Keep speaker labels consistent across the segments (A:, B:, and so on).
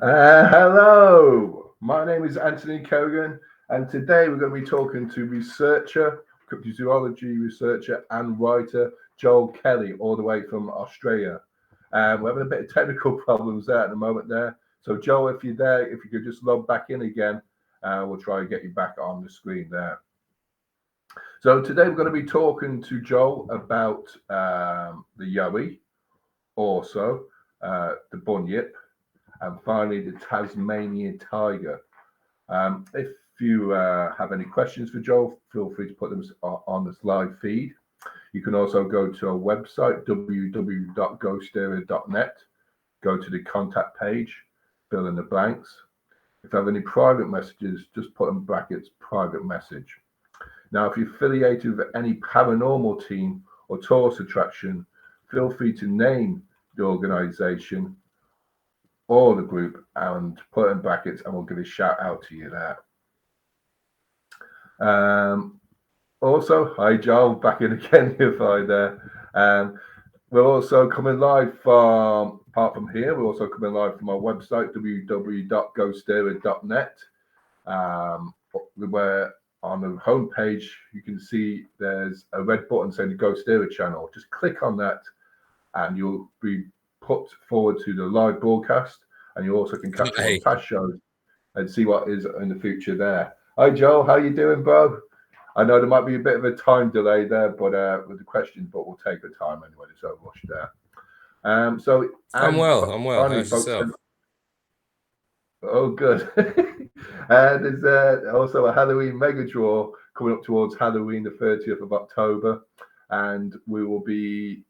A: Hello, my name is Anthony Kogan, and today we're going to be talking to researcher, cryptozoology researcher, and writer Joel Kelly, all the way from Australia. We're having a bit of technical problems there at the moment there. So, Joel, if you're there, if you could just log back in again, we'll try and get you back on the screen there. So, today we're going to be talking to Joel about the Yowie, also the Bunyip, and finally the Tasmanian tiger. If you have any questions for Joel, feel free to put them on this live feed. You can also go to our website, www.ghostarea.net, go to the contact page, fill in the blanks. If you have any private messages, just put in brackets private message. Now, if you're affiliated with any paranormal team or tourist attraction, feel free to name the organization or the group and put in brackets, and we'll give a shout out to you there. Also, hi Joel, back in again if I there. We're also coming live from, apart from here, we're also coming live from our website, www.ghostarea.net, where on the homepage you can see there's a red button saying the GhostÉire Channel. Just click on that and you'll be put forward to the live broadcast, and you also can catch up on past shows and see what is in the future there. Hi Joel, how you doing, bro? I know there might be a bit of a time delay there, but with the questions, but we'll take the time anyway. There's no rush there. So
B: I'm well.
A: Finally,
B: How's
A: folks.
B: yourself?
A: Oh, good. There's also a Halloween mega draw coming up towards Halloween, the 30th of October, and we will be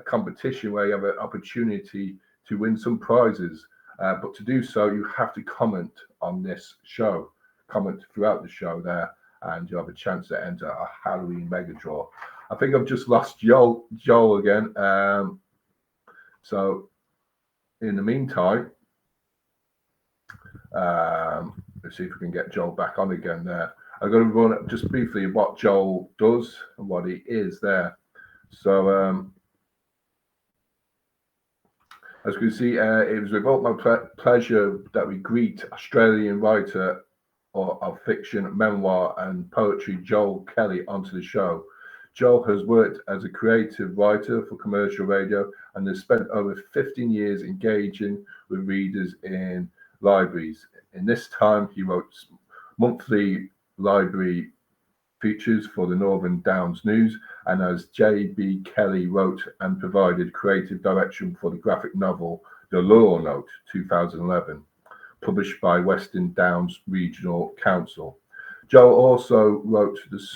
A: competition where you have an opportunity to win some prizes. But to do so, you have to comment on this show, comment throughout the show there, and you have a chance to enter a Halloween mega draw. I think I've just lost Joel again. So in the meantime, let's see if we can get Joel back on again there. I'm going to run up just briefly what Joel does and what he is there. So as you can see, it was with my pleasure that we greet Australian writer of fiction, memoir, and poetry Joel Kelly onto the show. Joel has worked as a creative writer for commercial radio and has spent over 15 years engaging with readers in libraries. In this time, he wrote monthly library features for the Northern Downs News, and as J.B. Kelly wrote and provided creative direction for the graphic novel The Law Note 2011, published by Western Downs Regional Council. Joel also wrote the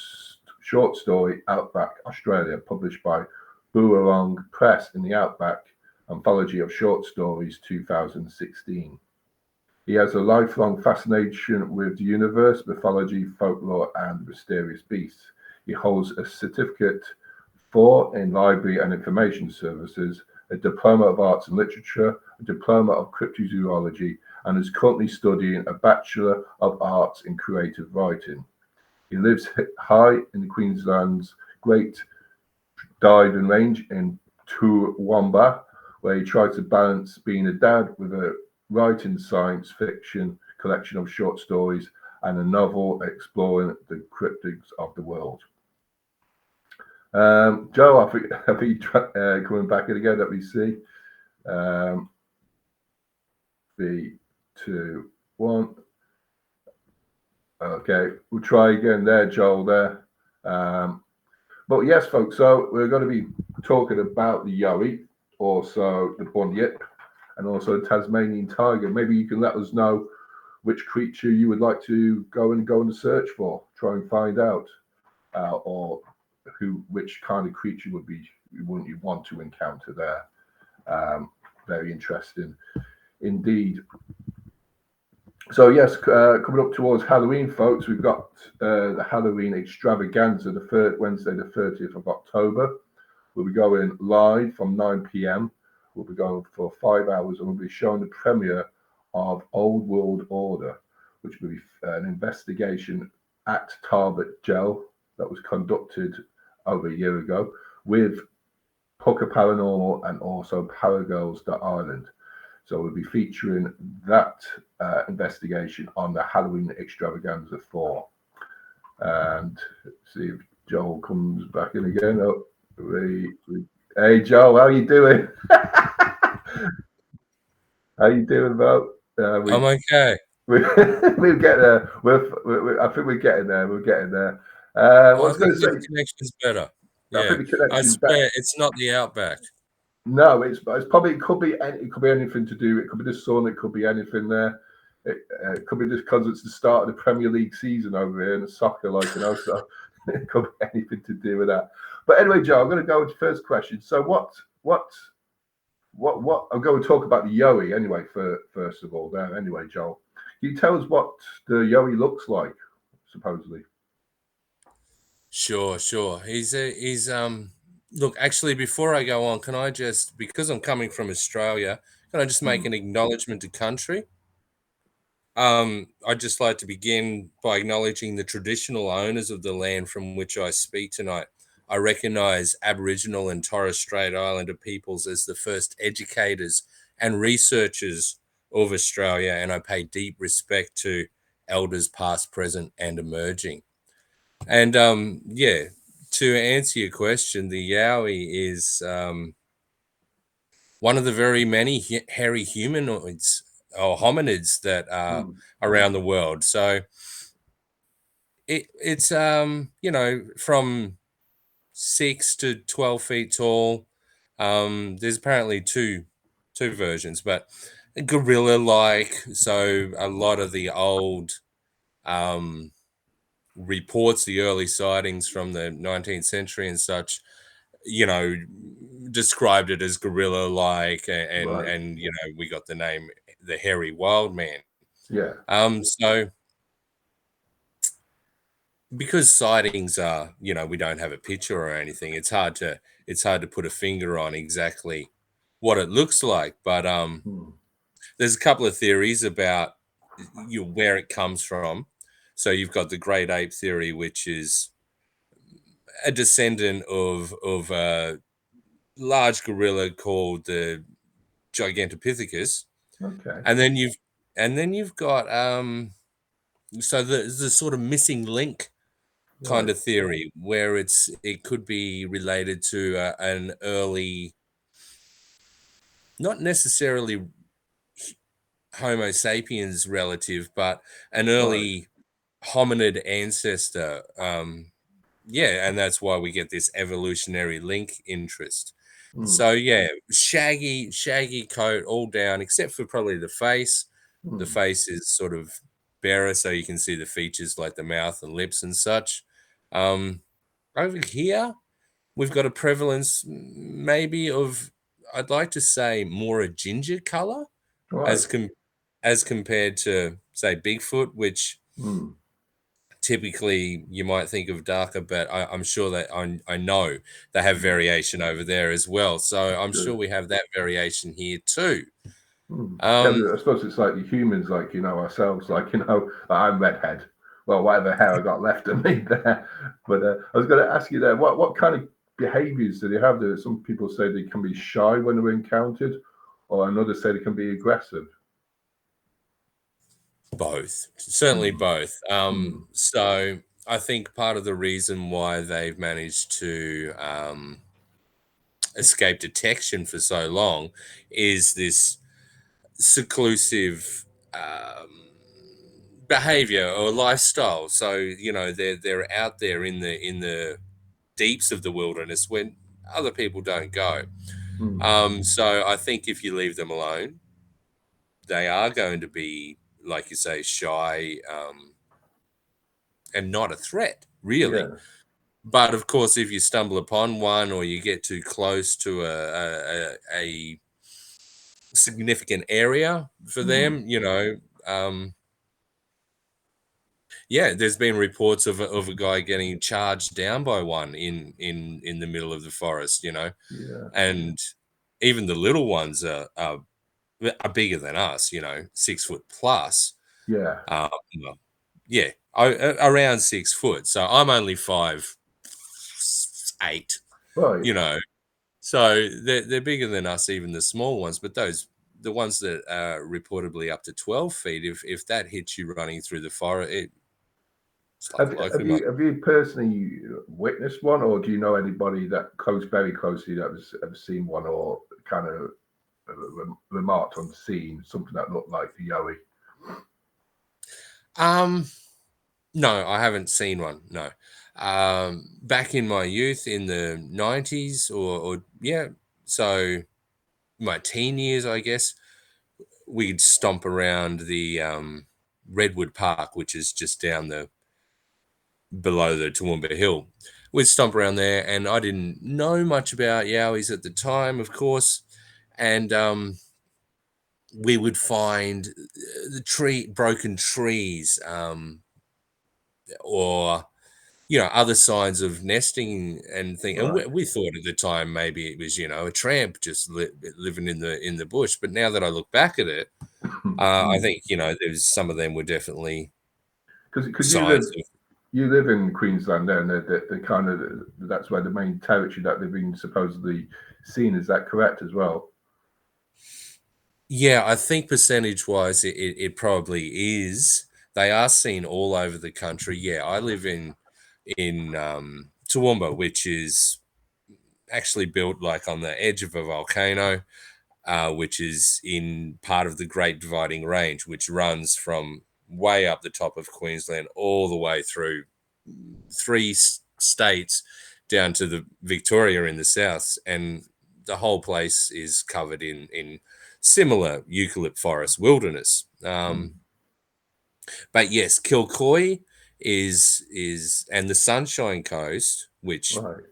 A: short story Outback Australia, published by Boolarong Press in the Outback Anthology of Short Stories 2016. He has a lifelong fascination with the universe, mythology, folklore, and mysterious beasts. He holds a certificate in library and information services, a Diploma of Arts and Literature, a Diploma of Cryptozoology, and is currently studying a Bachelor of Arts in Creative Writing. He lives high in Queensland's Great Dividing Range in Toowoomba, where he tries to balance being a dad with a writing science fiction collection of short stories and a novel exploring the cryptids of the world. Joe, I think coming back in again. Let me see. 3, 2, 1. Okay, we'll try again there, Joel. There. But yes, folks. So we're going to be talking about the Yowie, also the Bunyip, and also the Tasmanian tiger. Maybe you can let us know which creature you would like to go and search for, try and find out, or which kind of creature wouldn't you want to encounter there. Very interesting indeed. So yes, coming up towards Halloween, folks, we've got the Halloween extravaganza, the Wednesday, the 30th of October. We'll be going live from 9 p.m. We'll be going for 5 hours, and we'll be showing the premiere of Old World Order, which will be an investigation at Tarbert Jail that was conducted over a year ago with Pucker Paranormal and also Paragirls.Ireland. So we'll be featuring that investigation on the Halloween Extravaganza 4. And see if Joel comes back in again. Oh, hey Joel, how you doing? How you doing, Bo?
B: I'm okay.
A: We'll get there. I think we're getting there. We're getting there. What I
B: I
A: was going
B: think
A: to
B: this
A: say,
B: connection's better.
A: I
B: Yeah.
A: think the
B: I
A: connection's better.
B: swear it's not the Outback.
A: No, it's probably it could be anything to do. It could be the sun. It could be anything there. It could be just because it's the start of the Premier League season over here and soccer, like so it could be anything to do with that. But anyway, Joe, I'm going to go with the first question. So what? I'm going to talk about the Yowie anyway. First of all, there anyway, Joel, can you tell us what the Yowie looks like, supposedly?
B: Sure. He's look, actually before I go on, can I just, because I'm coming from Australia, can I just make
A: Hmm.
B: an acknowledgement to country? I'd just like to begin by acknowledging the traditional owners of the land from which I speak tonight. I recognise Aboriginal and Torres Strait Islander peoples as the first educators and researchers of Australia, and I pay deep respect to elders past, present, and emerging. And yeah, to answer your question, the Yowie is one of the very many hairy humanoids or hominids that are
A: Hmm.
B: around the world. So it's from 6 to 12 feet tall. There's apparently two versions, but gorilla like. So a lot of the old um, reports, the early sightings from the 19th century and such, you know, described it as gorilla like,
A: Right.
B: and we got the name the hairy wild man.
A: Yeah.
B: So because sightings are, we don't have a picture or anything, it's hard to put a finger on exactly what it looks like. But
A: Hmm.
B: there's a couple of theories about where it comes from. So you've got the great ape theory, which is a descendant of a large gorilla called the Gigantopithecus,
A: Okay.
B: and then you've got so the sort of missing link kind
A: Right.
B: of theory where it could be related to an early, not necessarily Homo sapiens relative, but an
A: Right.
B: early hominid ancestor. Yeah, and that's why we get this evolutionary link interest.
A: Hmm.
B: So yeah, shaggy coat all down except for probably the face. The
A: Hmm.
B: face is sort of barer, so you can see the features like the mouth and lips and such. Um, Over here, we've got a prevalence maybe of, I'd like to say, more a ginger color
A: Right.
B: as as compared to say Bigfoot, which
A: Hmm.
B: typically you might think of darker, but I'm sure that I know they have
A: Hmm.
B: variation over there as well. So I'm sure
A: Good.
B: we have that variation here too.
A: Hmm. Yeah,
B: Um,
A: but I suppose it's like the humans, like ourselves, like I'm redhead. Well, whatever hair I got left of me there. But I was going to ask you there, what kind of behaviours do they have? There, some people say they can be shy when they're encountered, or another say they can be aggressive.
B: Both, certainly
A: Hmm.
B: both.
A: Hmm.
B: So I think part of the reason why they've managed to escape detection for so long is this seclusive behavior or lifestyle. So they're out there in the deeps of the wilderness when other people don't go.
A: Hmm.
B: So I think if you leave them alone, they are going to be, like you say, shy, and not a threat, really.
A: Yeah.
B: But of course, if you stumble upon one or you get too close to a significant area for
A: Hmm.
B: them, yeah, there's been reports of a guy getting charged down by one in the middle of the forest,
A: Yeah.
B: and even the little ones are bigger than us, 6 foot plus.
A: Yeah.
B: Well, yeah, around 6 foot. So I'm only 5'8",
A: Right.
B: you know. So they're bigger than us, even the small ones. But those the ones that are reportedly up to 12 feet, if that hits you running through the forest, it's like
A: Have,
B: life
A: have
B: in my.
A: you have you personally witnessed one, or do you know anybody that very closely that has ever seen one, or kind of remarked on seeing something that looked like the Yowie?
B: No, I haven't seen one. No. Back in my youth in the 90s or yeah, so my teen years, I guess, we'd stomp around the Redwood Park, which is just down the below the Toowoomba Hill. We'd stomp around there, and I didn't know much about Yowies at the time, of course. And we would find the broken trees, or other signs of nesting and thing. And we,
A: Right.
B: we thought at the time maybe it was a tramp just living in the bush. But now that I look back at it, I think there's some of them were definitely
A: Because
B: signs of.
A: you live in Queensland there, and they're kind of that's where the main territory that they've been supposedly seen. Is that correct as well?
B: Yeah, I think percentage wise, it probably is. They are seen all over the country. Yeah, I live in Toowoomba, which is actually built like on the edge of a volcano, which is in part of the Great Dividing Range, which runs from way up the top of Queensland all the way through three states down to the Victoria in the south, and the whole place is covered in similar eucalypt forest wilderness.
A: Mm.
B: But yes, Kilcoy is and the Sunshine Coast, which
A: Right.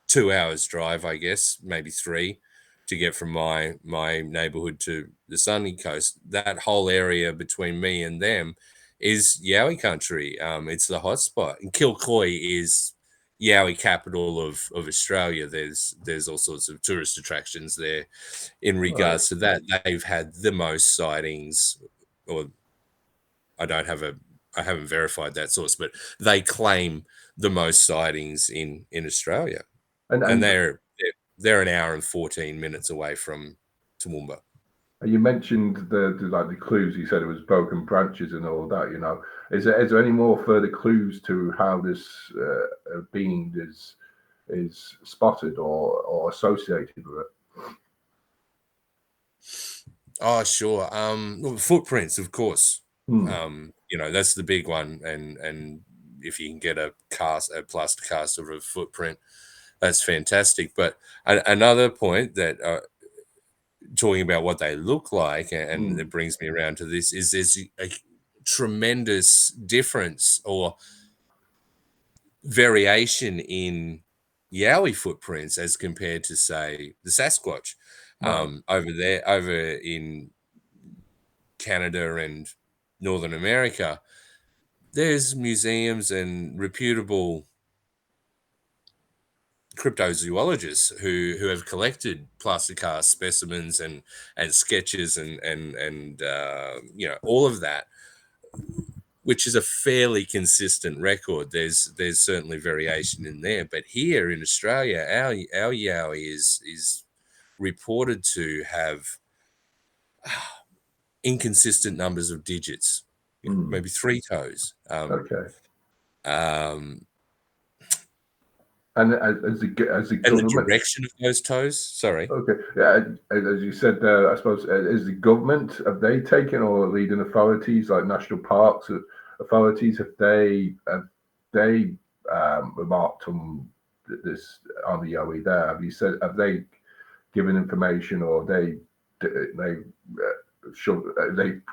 B: 2 hours drive, I guess, maybe three, to get from my neighborhood to the sunny coast. That whole area between me and them is Yowie country. It's the hotspot. And Kilcoy is Yowie capital of Australia. There's all sorts of tourist attractions there in
A: Right.
B: regards to that. They've had the most sightings, or I don't have a I haven't verified that source, but they claim the most sightings in Australia,
A: And
B: and
A: and
B: they're an hour and 14 minutes away from Toowoomba.
A: you mentioned the clues. You said it was broken branches and all that. Is there any more further clues to how this being is spotted or associated with it?
B: Oh, sure. Well, footprints, of course.
A: Hmm.
B: That's the big one, and if you can get a plaster cast of a footprint, that's fantastic. But another point that talking about what they look like, and
A: Hmm.
B: it brings me around to this, is there's a tremendous difference or variation in Yowie footprints as compared to, say, the Sasquatch.
A: Right.
B: Over in Canada and Northern America, there's museums and reputable cryptozoologists who have collected plaster cast specimens and sketches and all of that, which is a fairly consistent record. There's certainly variation in there, but here in Australia, our Yowie is reported to have inconsistent numbers of digits,
A: Hmm.
B: maybe three toes.
A: Okay.
B: Um,
A: And as the
B: and the
A: government.
B: direction of those toes. Sorry.
A: Okay. Yeah, as you said there, I suppose, is the government, have they taken, or leading authorities like national parks authorities, have they remarked on this on the Yowie there? Have they given information, or they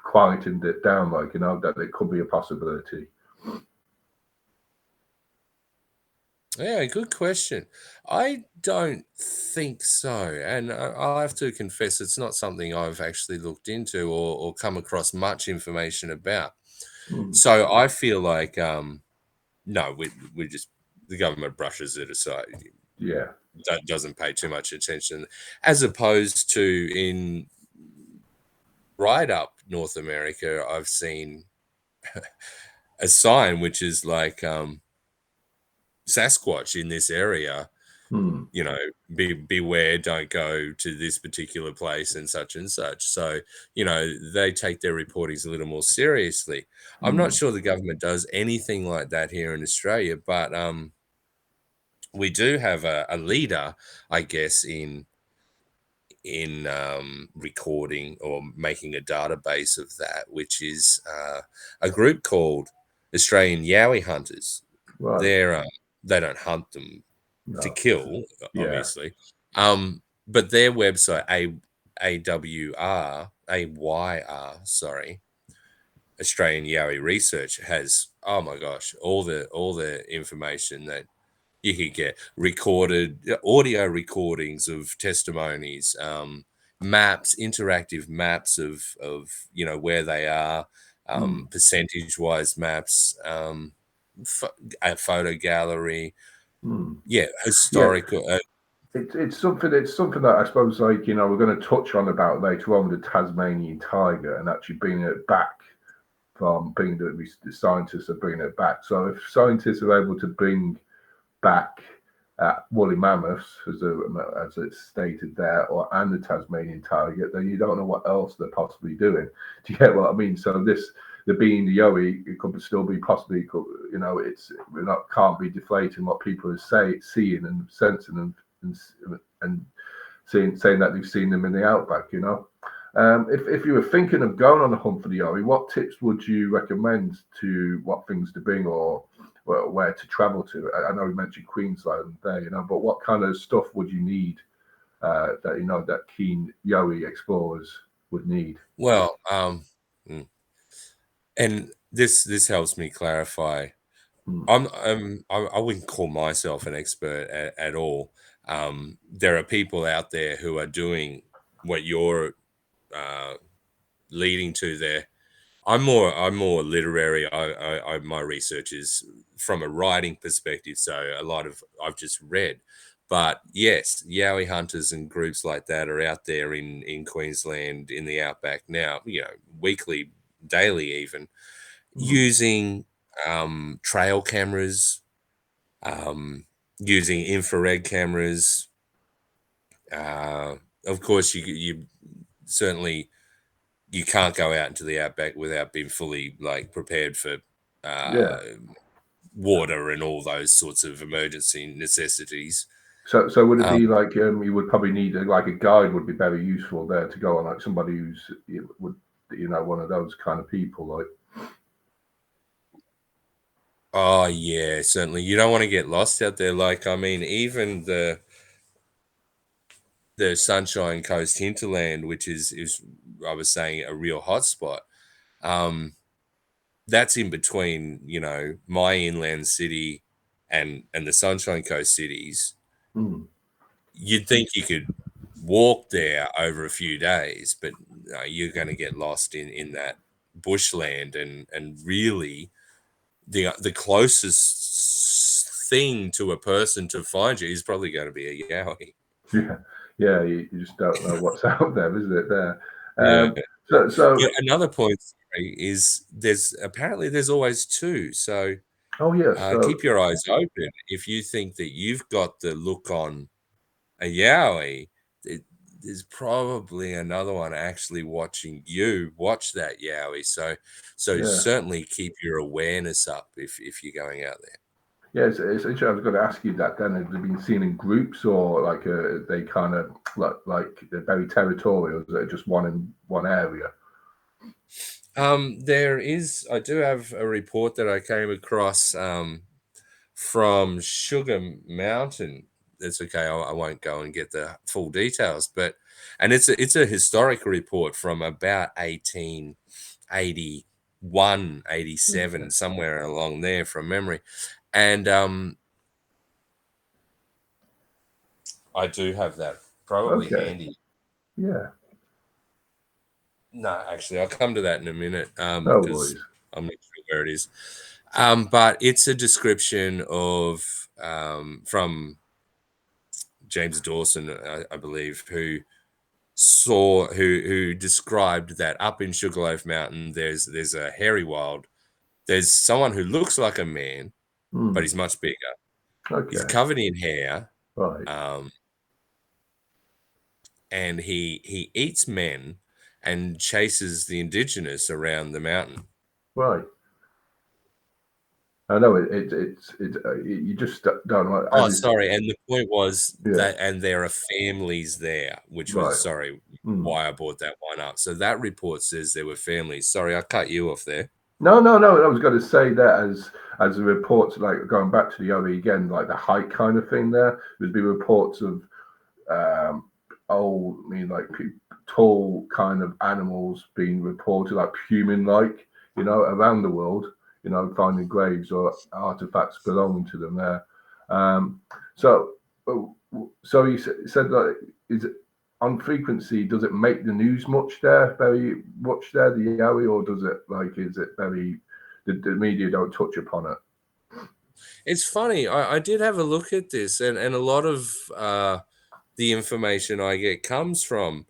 A: quietened it down, like, that it could be a possibility?
B: Yeah, good question. I don't think so. And I'll have to confess, it's not something I've actually looked into or come across much information about.
A: Hmm.
B: So I feel like, no, we just, the government brushes it aside,
A: Yeah.
B: doesn't pay too much attention, as opposed to in right up North America, I've seen a sign which is like Sasquatch in this area.
A: Hmm.
B: you know, beware, don't go to this particular place and such and such. So, they take their reportings a little more seriously. I'm not
A: Hmm.
B: sure the government does anything like that here in Australia, but we do have a leader, I guess, in recording or making a database of that, which is a group called Australian Yowie Hunters.
A: Right.
B: They're they don't hunt them to
A: No.
B: kill,
A: Yeah.
B: obviously, but their website AWR, sorry, Australian Yowie Research has, oh my gosh, all the information that you could get, recorded audio recordings of testimonies, maps, interactive maps of where they are,
A: Hmm.
B: percentage wise maps, a photo gallery,
A: Hmm.
B: yeah,
A: Yeah.
B: historical.
A: It's something that I suppose, like, we're going to touch on about later on, the Tasmanian tiger, and actually bringing it back from being the scientists are bringing it back. So if scientists are able to bring back woolly mammoths, as it's stated there, and the Tasmanian tiger, then you don't know what else they're possibly doing. Do you get what I mean? So the being the yowie, it could still be possibly, we're not can't be deflating what people are seeing and sensing and saying that they've seen them in the outback. If you were thinking of going on a hunt for the yowie, what tips would you recommend to what things to bring or where to travel to? I know you mentioned Queensland there, but what kind of stuff would you need that keen yowie explorers would need?
B: Well, mm, and this helps me clarify.
A: Hmm.
B: I wouldn't call myself an expert at all. There are people out there who are doing what you're uh, leading to there. I'm more literary. My research is from a writing perspective, so a lot of I've just read. But yes, Yowie hunters and groups like that are out there in Queensland, in the outback now, weekly, daily even,
A: Hmm.
B: using trail cameras, um, using infrared cameras. Uh, of course, you certainly you can't go out into the outback without being fully like prepared for uh,
A: Yeah.
B: water and all those sorts of emergency necessities.
A: So would it
B: Um,
A: be like you would probably need like a guide would be very useful there to go on, like somebody who's would one of those kind of people, like.
B: oh yeah, certainly. You don't want to get lost out there. Like, I mean, even the Sunshine Coast hinterland, which is I was saying a real hotspot. Um, that's in between, my inland city and the Sunshine Coast cities.
A: Hmm.
B: You'd think you could walk there over a few days, but you're going to get lost in that bushland, and really the closest thing to a person to find you is probably going to be a yowie.
A: Yeah, yeah, you just don't know what's out there, isn't it? There.
B: Yeah.
A: So,
B: But
A: so,
B: another point, sorry, is there's always two. So
A: oh yeah,
B: keep your eyes open. If you think that you've got the look on a yowie, it, there's probably another one actually watching you watch that yowie. So
A: yeah,
B: certainly keep your awareness up if you're going out there.
A: yeah. It's interesting. I was going to ask you that. Then have they been seen in groups or like they kind of like they're very territorial? Is it just one in one area?
B: I do have a report that I came across from Sugar Mountain. That's okay. I won't go and get the full details, but and it's a historic report from about 1881,
A: Okay,
B: 87, somewhere along there from memory. And I do have that probably
A: okay,
B: handy.
A: yeah.
B: No, actually, I'll come to that in a minute
A: No
B: because
A: worries.
B: I'm not sure where it is. But it's a description of from James Dawson, I believe, who described that up in Sugarloaf Mountain there's a hairy wild. There's someone who looks like a man, but
A: Hmm.
B: he's much bigger. He's
A: Okay.
B: covered in hair.
A: Right.
B: Um, and he eats men and chases the indigenous around the mountain.
A: Right. I know you just don't know.
B: Oh, sorry, and the point was
A: Yeah.
B: that and there are families there, which was,
A: Right.
B: sorry,
A: Mm.
B: why I brought that one up. So that report says there were families. Sorry, I cut you off there.
A: No, no, no. I was going to say that as the reports, like going back to the other again, like the height kind of thing. There's been reports of like tall kind of animals being reported, like human-like, around the world. Finding graves or artifacts belonging to them there. Um, so, so you said that is it on frequency? Does it make the news much there? Very much there, the area, or does it like? Is it very? The media don't touch upon it.
B: It's funny. I did have a look at this, and a lot of the information I get comes from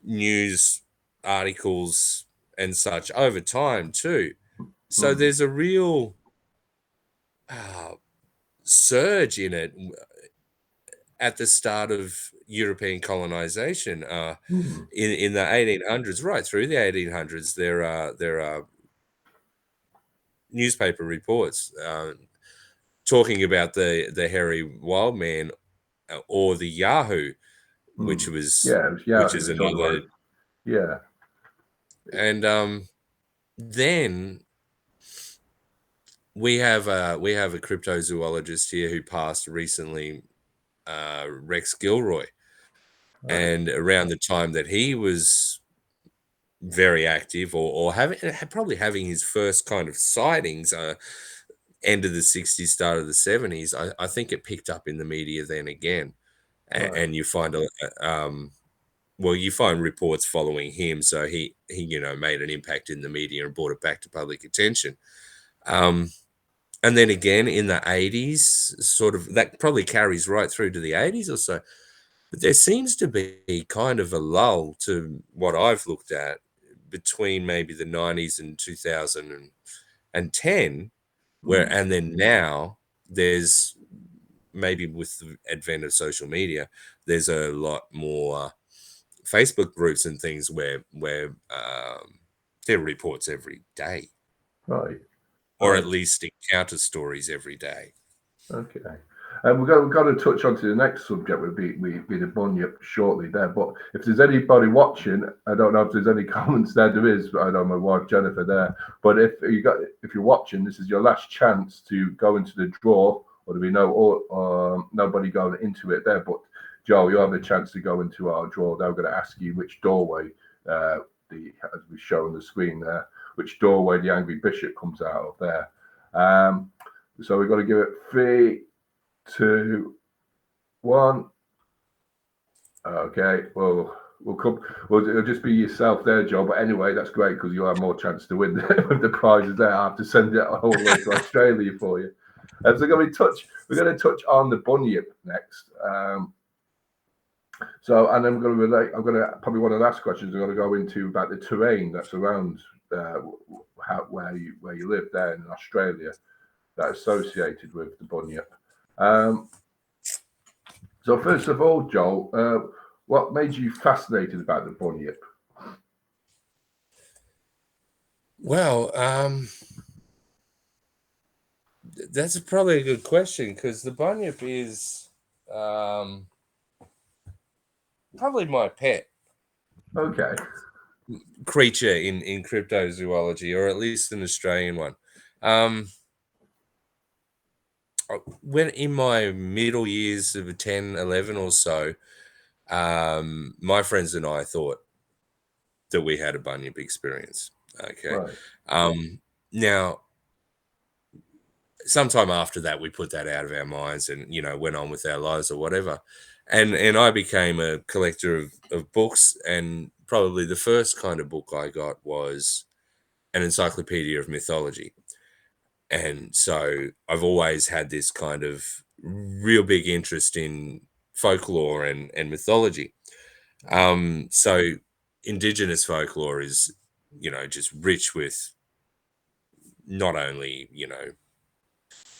B: news articles and such over time too. So
A: Mm,
B: there's a real uh, surge in it at the start of European colonization
A: mm,
B: in the 1800s, right through the 1800s. There are newspaper reports talking about the hairy wild man or the Yahoo, which
A: mm.
B: was
A: Yeah, it was
B: which
A: Yahoo.
B: is
A: We're talking
B: another.
A: about. Yeah.
B: And then we have a cryptozoologist here who passed recently, Rex Gilroy,
A: Right.
B: and around the time that he was very active or having probably having his first kind of sightings, end of the 60s, start of the 70s, I think it picked up in the media then again.
A: Right.
B: And you find well, you find reports following him, so he made an impact in the media and brought it back to public attention. um and then again in the 80s, sort of that probably carries right through to the 80s or so. But there seems to be kind of a lull to what I've looked at between maybe the 90s and 2010, where
A: Mm,
B: and then now there's maybe with the advent of social media, there's a lot more Facebook groups and things where there are reports every day,
A: right.
B: or
A: Right.
B: at least encounter stories every day.
A: Okay. We've got to touch on to the next subject. Be the bunyip shortly there. But if there's anybody watching, I don't know if there's any comments there. There is. I know my wife Jennifer there. But if you're watching, this is your last chance to go into the draw. Or do we know or nobody going into it there? But Joe, you have a chance to go into our draw. They're going to ask you which doorway, as we show on the screen there, which doorway the angry bishop comes out of there. So we've got to give it 3, 2, 1. Okay. Well, we'll come. Well, it'll just be yourself there, Joe. But anyway, that's great because you'll have more chance to win with the prizes there. I have to send it all the way to Australia for you. So we're going to touch on the bunyip next. And then we're going to relate. I'm going to probably one of the last questions. We're going to go into about the terrain that's around where you live there in Australia, that's associated with the bunyip. Um, so first of all, Joel, what made you fascinated about the bunyip?
B: Well, that's probably a good question because the bunyip is um, probably my pet
A: Okay.
B: creature in cryptozoology, or at least an Australian one. Um, when in my middle years of 10, 11 or so, my friends and I thought that we had a bunyip experience. Okay.
A: Right.
B: Now, sometime after that, we put that out of our minds and, went on with our lives or whatever. And I became a collector of books. And probably the first kind of book I got was an encyclopedia of mythology. And so I've always had this kind of real big interest in folklore and mythology. So indigenous folklore is, just rich with not only,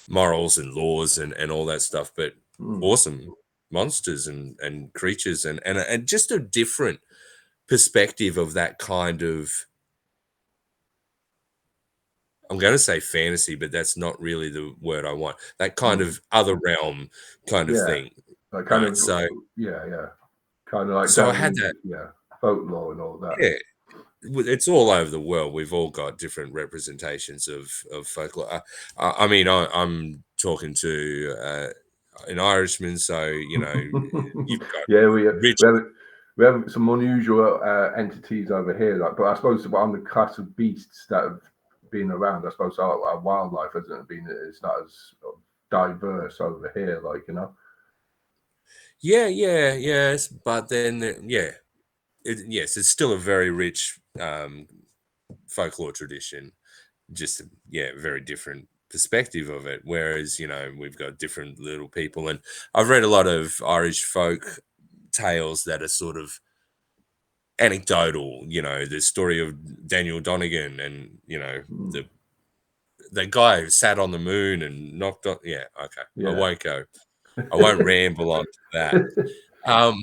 B: morals and laws and all that stuff, but
A: Mm.
B: awesome. monsters and creatures and just a different perspective of that kind of, I'm going to say fantasy, but that's not really the word I want. That kind
A: Mm.
B: of other realm kind of
A: Yeah,
B: thing,
A: like kind
B: right?
A: of, yeah, kind of like
B: So I
A: delving
B: had
A: into,
B: that.
A: yeah, folklore and all that.
B: Yeah, it's all over the world. We've all got different representations of folklore. I mean, I'm talking to an Irishman, so you've got
A: Yeah,
B: rich.
A: we have some unusual entities over here, like, but I suppose on the class of beasts that have been around, I suppose our wildlife hasn't been, it's not as diverse over here, like, you know.
B: Yes, but then yes, it's still a very rich folklore tradition. Just very different perspective of it. Whereas we've got different little people, and I've read a lot of Irish folk tales that are sort of anecdotal. The story of Daniel Donegan, and
A: Mm.
B: the guy who sat on the moon and knocked on. Yeah, okay, I
A: Yeah.
B: won't go. I won't ramble on to that. Um,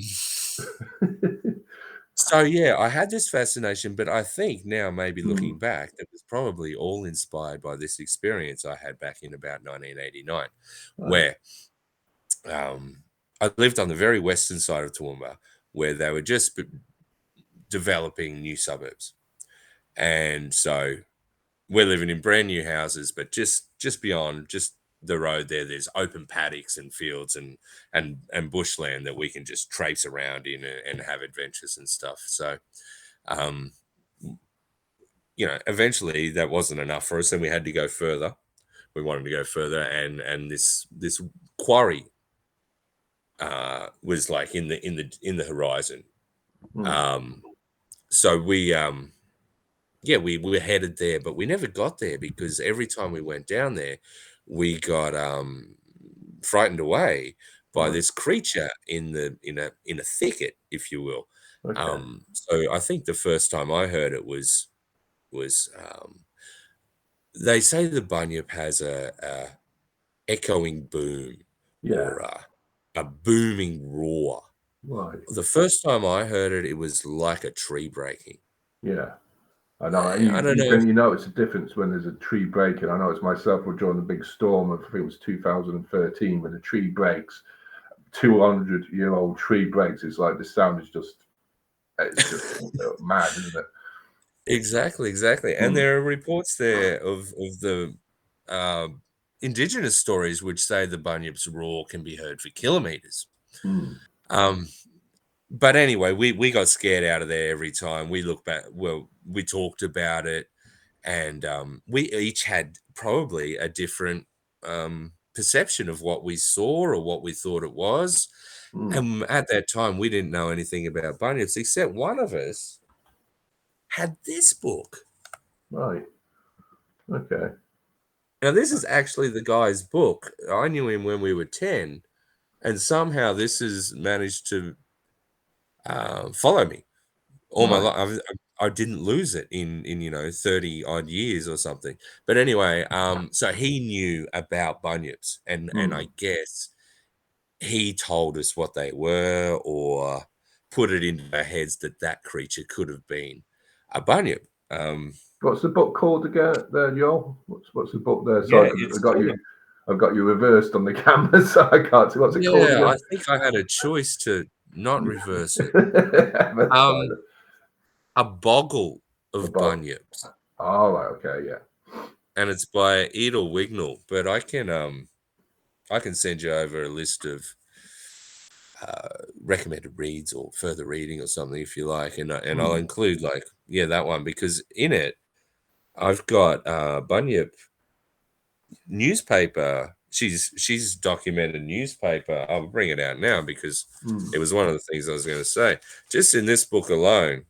B: So yeah, I had this fascination, but I think now, maybe looking
A: Mm.
B: back, it was probably all inspired by this experience I had back in about 1989,
A: Right.
B: where um, I lived on the very western side of Toowoomba, where they were just developing new suburbs, and so we're living in brand new houses, but just beyond just the road there's open paddocks and fields and bushland that we can just traipse around in and have adventures and stuff. So um, eventually that wasn't enough for us, and we had to go further. We wanted to go further, and this quarry was like in the horizon.
A: Mm.
B: Um, so we were headed there, but we never got there because every time we went down there, we got frightened away by
A: Right.
B: this creature in a thicket, if you will.
A: Okay.
B: So I think the first time I heard it was they say the bunyip has a echoing boom,
A: Yeah.
B: or a booming roar.
A: Right.
B: The first time I heard it, it was like a tree breaking.
A: Yeah. I know. And
B: I don't
A: you
B: know if
A: can, notice a difference when there's a tree breaking. I know it's myself during the big storm of, I think it was 2013, when the tree breaks, 200-year-old tree breaks. It's like the sound is just, it's just mad, isn't it?
B: exactly. And
A: Mm.
B: there are reports there of the uh, indigenous stories which say the bunyip's roar can be heard for kilometers.
A: Mm.
B: Um, but anyway, we got scared out of there every time. We look back. Well, we talked about it, and we each had probably a different perception of what we saw or what we thought it was.
A: Mm.
B: And at that time, we didn't know anything about bunyips, except one of us had this book.
A: Right. Okay.
B: Now, this is actually the guy's book. I knew him when we were 10, and somehow this has managed to follow me all my
A: Right.
B: life. I didn't lose it in 30 odd years or something. But anyway, so he knew about bunyips, and I
A: Mm.
B: guess he told us what they were, or put it into our heads that that creature could have been a bunyip.
A: What's the book called again, there, Joel? What's the book there?
B: Yeah,
A: Sorry, because
B: it's called.
A: I've got you reversed on the camera, so I can't see. What's it called
B: Yeah, I
A: again?
B: think I had a choice to not reverse it.
A: That's fine.
B: Um, a boggle of
A: About.
B: bunyips,
A: Oh, right, okay, yeah.
B: and it's by Edel Wignall. But I can send you over a list of recommended reads or further reading or something if you like, and I'll
A: Mm.
B: include, like, that one, because in it I've got Bunyip newspaper. She's documented newspaper. I'll bring it out now because
A: Mm.
B: it was one of the things I was going to say. Just in this book alone,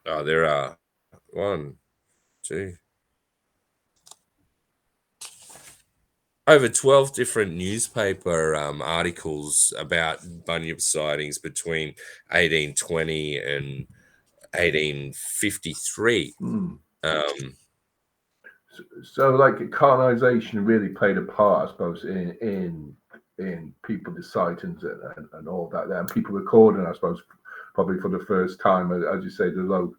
B: there are one, two, over 12 different newspaper articles about bunyip sightings between 1820 and 1853.
A: Mm.
B: Um,
A: So, like, colonization really played a part, I suppose, in in people, the sightings and all that there, and people recording, I suppose, probably for the first time, as you say, the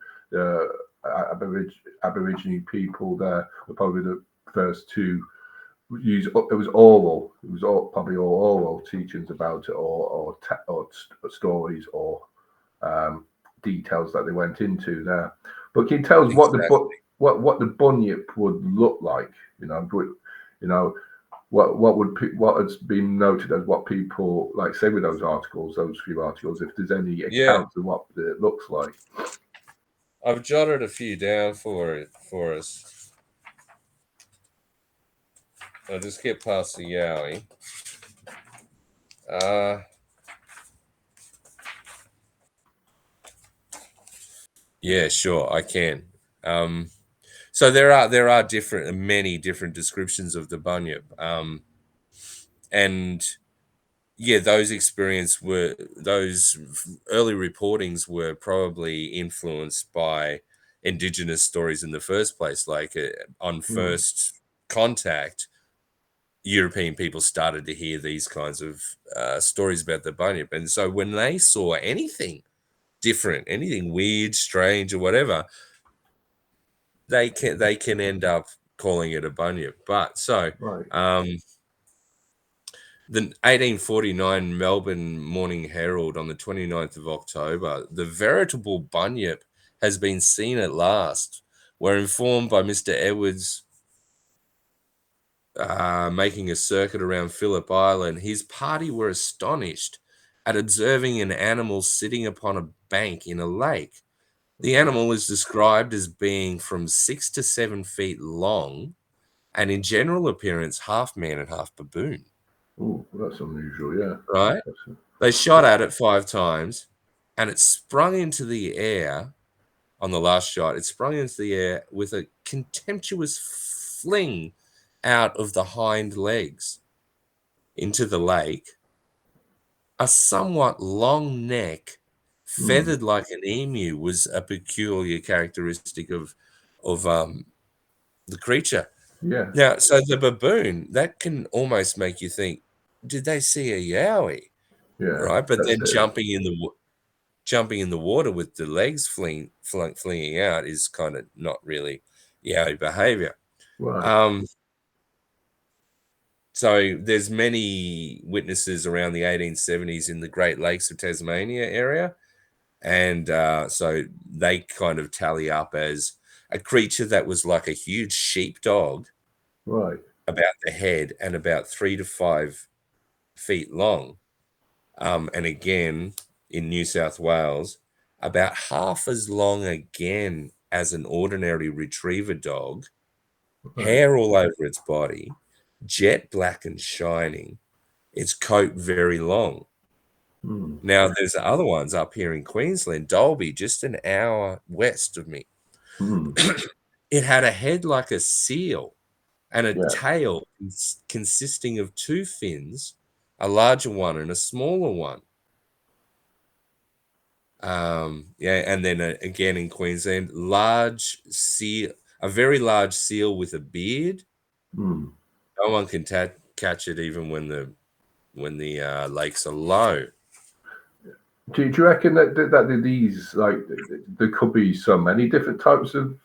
A: Aborigine people there were probably the first to use. It was oral. It was probably all oral teachings about it, or stories, or details that they went into there. But can you tell us
B: Exactly.
A: what the bunyip would look like? You know, what has been noted as what people like say with those articles, those few articles, if there's any
B: Yeah,
A: accounts of what it looks like.
B: I've jotted a few down for us. I'll just get past the Yowie. Yeah, sure, I can. So there are many different descriptions of the bunyip, and yeah, those early reportings were probably influenced by indigenous stories in the first place. Like on
A: Hmm.
B: first contact, European people started to hear these kinds of stories about the bunyip, and so when they saw anything different, anything weird, strange, or whatever, they can end up calling it a bunyip. But so
A: Right.
B: the 1849 Melbourne Morning Herald on the 29th of October, the veritable bunyip has been seen at last. We're informed by Mr. Edwards, making a circuit around Phillip Island. His party were astonished at observing an animal sitting upon a bank in a lake. The animal is described as being from 6 to 7 feet long and in general appearance half man and half baboon.
A: Oh, that's unusual. Yeah.
B: Right? They shot at it 5 times and it sprung into the air. On the last shot, it sprung into the air with a contemptuous fling out of the hind legs into the lake. A somewhat long neck,
A: Hmm.
B: feathered like an emu, was a peculiar characteristic of the creature.
A: Yeah.
B: Now, so the baboon, that can almost make you think, did they see a yowie?
A: Yeah.
B: Right? But
A: That's
B: then
A: it.
B: jumping in the water with the legs flinging out is kind of not really yowie behavior.
A: Right.
B: Um, so there's many witnesses around the 1870s in the Great Lakes of Tasmania area, and so they kind of tally up as a creature that was like a huge sheepdog,
A: Right.
B: about the head and about 3 to 5 feet long. And again, in New South Wales, about half as long again as an ordinary retriever dog,
A: Right.
B: hair all over its body, jet black and shining, its coat very long.
A: Hmm.
B: Now, there's other ones up here in Queensland, Dalby, just an hour west of me.
A: Hmm.
B: It had a head like a seal and a
A: Yeah.
B: tail consisting of two fins, a larger one and a smaller one. Yeah, and then again in Queensland, large seal, a very large seal with a beard.
A: Hmm.
B: No one can catch it even when the lakes are low.
A: Do you reckon that these like there could be so many different types of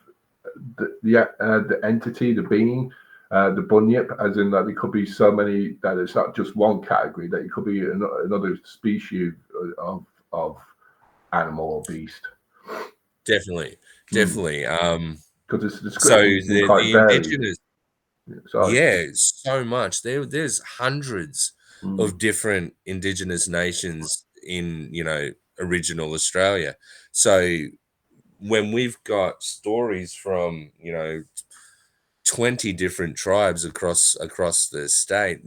A: the entity, the being, the bunyip, as in that there could be so many that it's not just one category, that it could be another species of animal or beast.
B: Definitely,
A: Hmm.
B: definitely.
A: Because the
B: So
A: description can be quite
B: the
A: varied.
B: indigenous,
A: Sorry.
B: yeah, so much. There's hundreds
A: Hmm.
B: of different indigenous nations in original Australia. So when we've got stories from 20 different tribes across the state,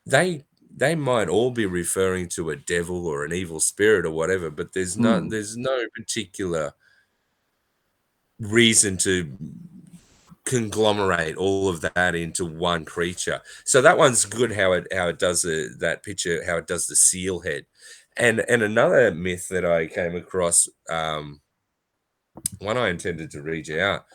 B: they they might all be referring to a devil or an evil spirit or whatever, but
A: Hmm.
B: there's no particular reason to conglomerate all of that into one creature. So that one's good, how it does that picture, how it does the seal head. And another myth that I came across, one I intended to read you out,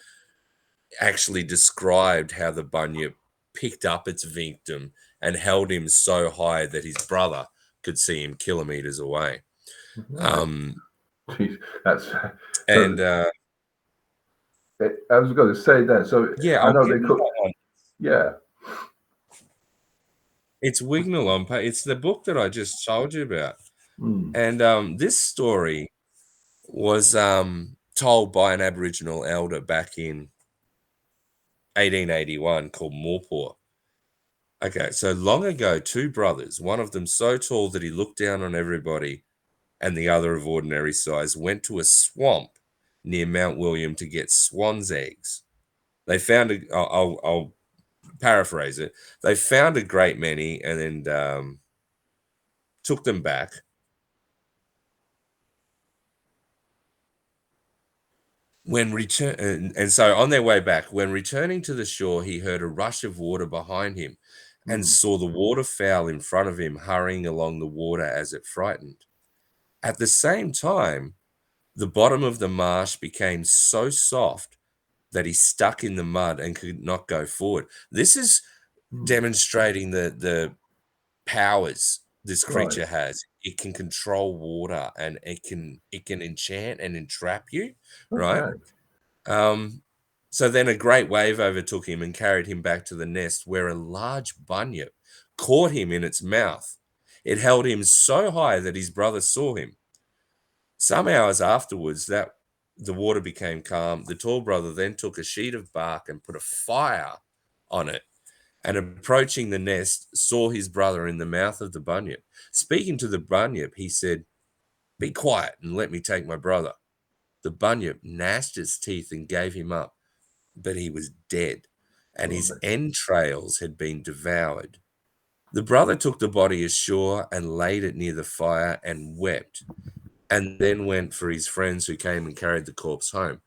B: actually described how the bunyip picked up its victim and held him so high that his brother could see him kilometers away.
A: Right. Jeez, that's
B: And
A: so. I was going to say that. So
B: yeah,
A: I
B: I'll
A: know
B: give
A: they
B: you
A: could.
B: that one.
A: Yeah.
B: It's Wignall on. It's the book that I just told you about.
A: Mm.
B: And this story was told by an Aboriginal elder back in 1881 called Morpor. Okay, so long ago, two brothers, one of them so tall that he looked down on everybody, and the other of ordinary size, went to a swamp near Mount William to get swan's eggs. They found I'll paraphrase it. They found a great many and then took them back. And so on their way back, when returning to the shore, he heard a rush of water behind him and
A: Mm.
B: saw the waterfowl in front of him hurrying along the water as it frightened. At the same time, the bottom of the marsh became so soft that he stuck in the mud and could not go forward. This is
A: Mm.
B: demonstrating the powers this
A: Right.
B: creature has. It can control water and it can enchant and entrap you, right?
A: Okay.
B: So then a great wave overtook him and carried him back to the nest where a large bunyip caught him in its mouth. It held him so high that his brother saw him. Some hours afterwards, that the water became calm. The tall brother then took a sheet of bark and put a fire on it, and approaching the nest, saw his brother in the mouth of the bunyip. Speaking to the bunyip, he said, "Be quiet and let me take my brother." The bunyip gnashed its teeth and gave him up, but he was dead, and his
A: Right.
B: entrails had been devoured. The brother took the body ashore and laid it near the fire and wept, and then went for his friends who came and carried the corpse home.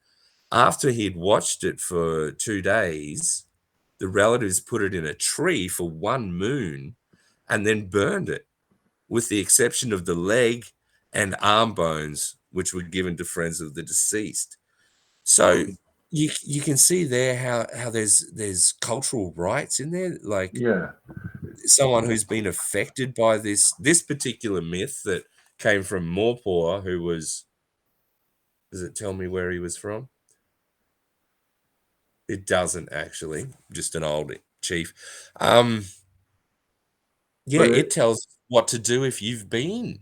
B: After he'd watched it for 2 days, the relatives put it in a tree for 1 moon and then burned it, with the exception of the leg and arm bones, which were given to friends of the deceased. So you can see there how there's cultural rights in there, like
A: Yeah.
B: someone who's been affected by this particular myth that came from Morpor, who was, does it tell me where he was from? It doesn't actually, just an old chief. Yeah,
A: But
B: it tells what to do if you've been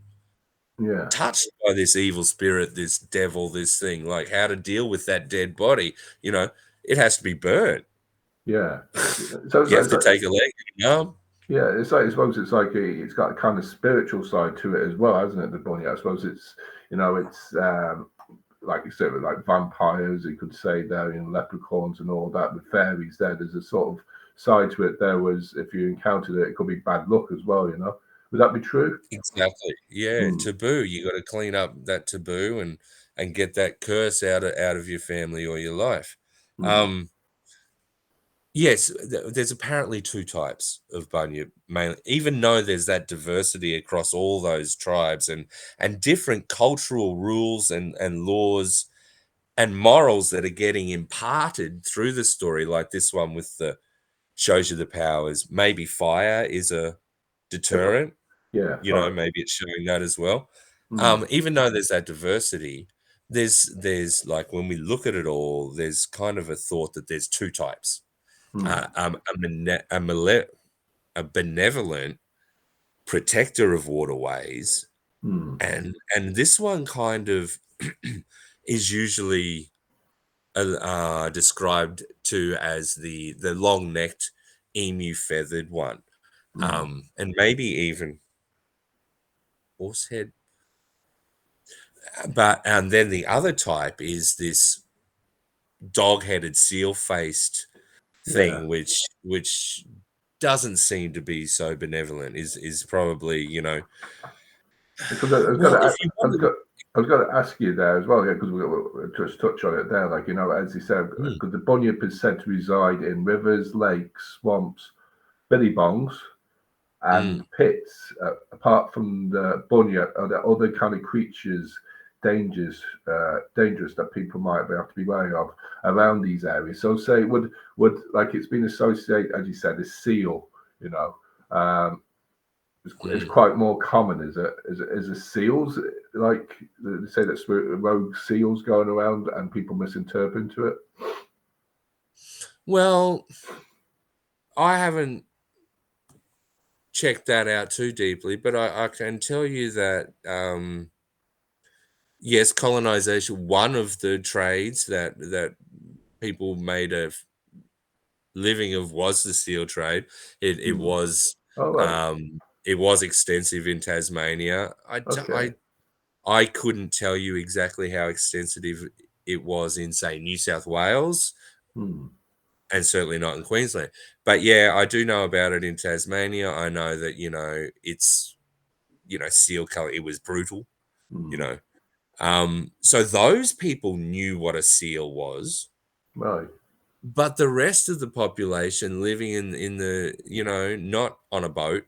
A: yeah.
B: touched by this evil spirit, this devil, this thing, like how to deal with that dead body. It has to be burnt.
A: Yeah. So
B: You have to take a leg and an arm.
A: yeah, it's like I suppose it's like it's got a kind of spiritual side to it as well, hasn't it? The bunny. I suppose it's like you said, with like vampires, you could say there, leprechauns and all that, with fairies there. There's a sort of side to it. There was, if you encountered it, it could be bad luck as well. Would that be true?
B: Exactly. Yeah,
A: Hmm.
B: taboo. You got to clean up that taboo and get that curse out of your family or your life.
A: Hmm.
B: Um, Yes, there's apparently two types of bunyip, mainly, even though there's that diversity across all those tribes and different cultural rules and laws and morals that are getting imparted through the story, like this one with the shows you the powers. Maybe fire is a deterrent,
A: Yeah, fine.
B: maybe it's showing that as well.
A: Hmm.
B: Even though there's that diversity, there's like when we look at it all, there's kind of a thought that there's two types,
A: Hmm.
B: a benevolent protector of waterways,
A: Hmm.
B: and this one kind of is usually described to as the long-necked emu feathered one,
A: Hmm.
B: and maybe even horsehead. But and then the other type is this dog-headed, seal-faced
A: Yeah.
B: thing, which doesn't seem to be so benevolent. Is probably
A: Because I was going
B: well, if
A: to,
B: you
A: I was
B: want
A: going, I was going to ask you there as well, yeah, because we just touch on it there, like as you said,
B: to.
A: because the bunyip is said to reside in rivers, lakes, swamps, billabongs, and
B: Mm.
A: pits. Apart from the bunyip, are there other kind of creatures dangerous that people might have to be wary of around these areas. So say would like it's been associated, as you said, a seal, you know, it's quite more common, is it? Is the seals, like they say that rogue seals going around and people misinterpret it?
B: Well, I haven't checked that out too deeply, but I can tell you that yes, colonization, one of the trades that people made a living of was the seal trade. It
A: Hmm.
B: was
A: All right.
B: it was extensive in Tasmania.
A: Okay.
B: I couldn't tell you exactly how extensive it was in, say, New South Wales,
A: Hmm.
B: and certainly not in Queensland. But yeah, I do know about it in Tasmania. I know that, it's, seal color. It was brutal, you
A: Hmm.
B: know. So those people knew what a seal was,
A: Right.
B: but the rest of the population living in the, not on a boat,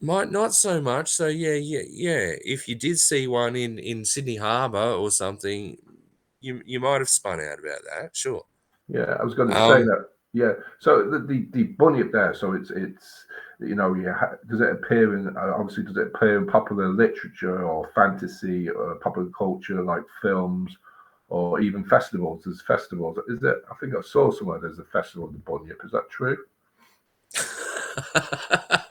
B: might not so much. So yeah. If you did see one in Sydney Harbour or something, you might have spun out about that. Sure.
A: Yeah, I was going to say
B: Um,
A: that. Yeah. So the bunyip there. So it's does it appear in obviously does it appear in popular literature or fantasy or popular culture like films or even festivals? There's festivals. Is it? I think I saw somewhere there's a festival of the bunyip. Is that true?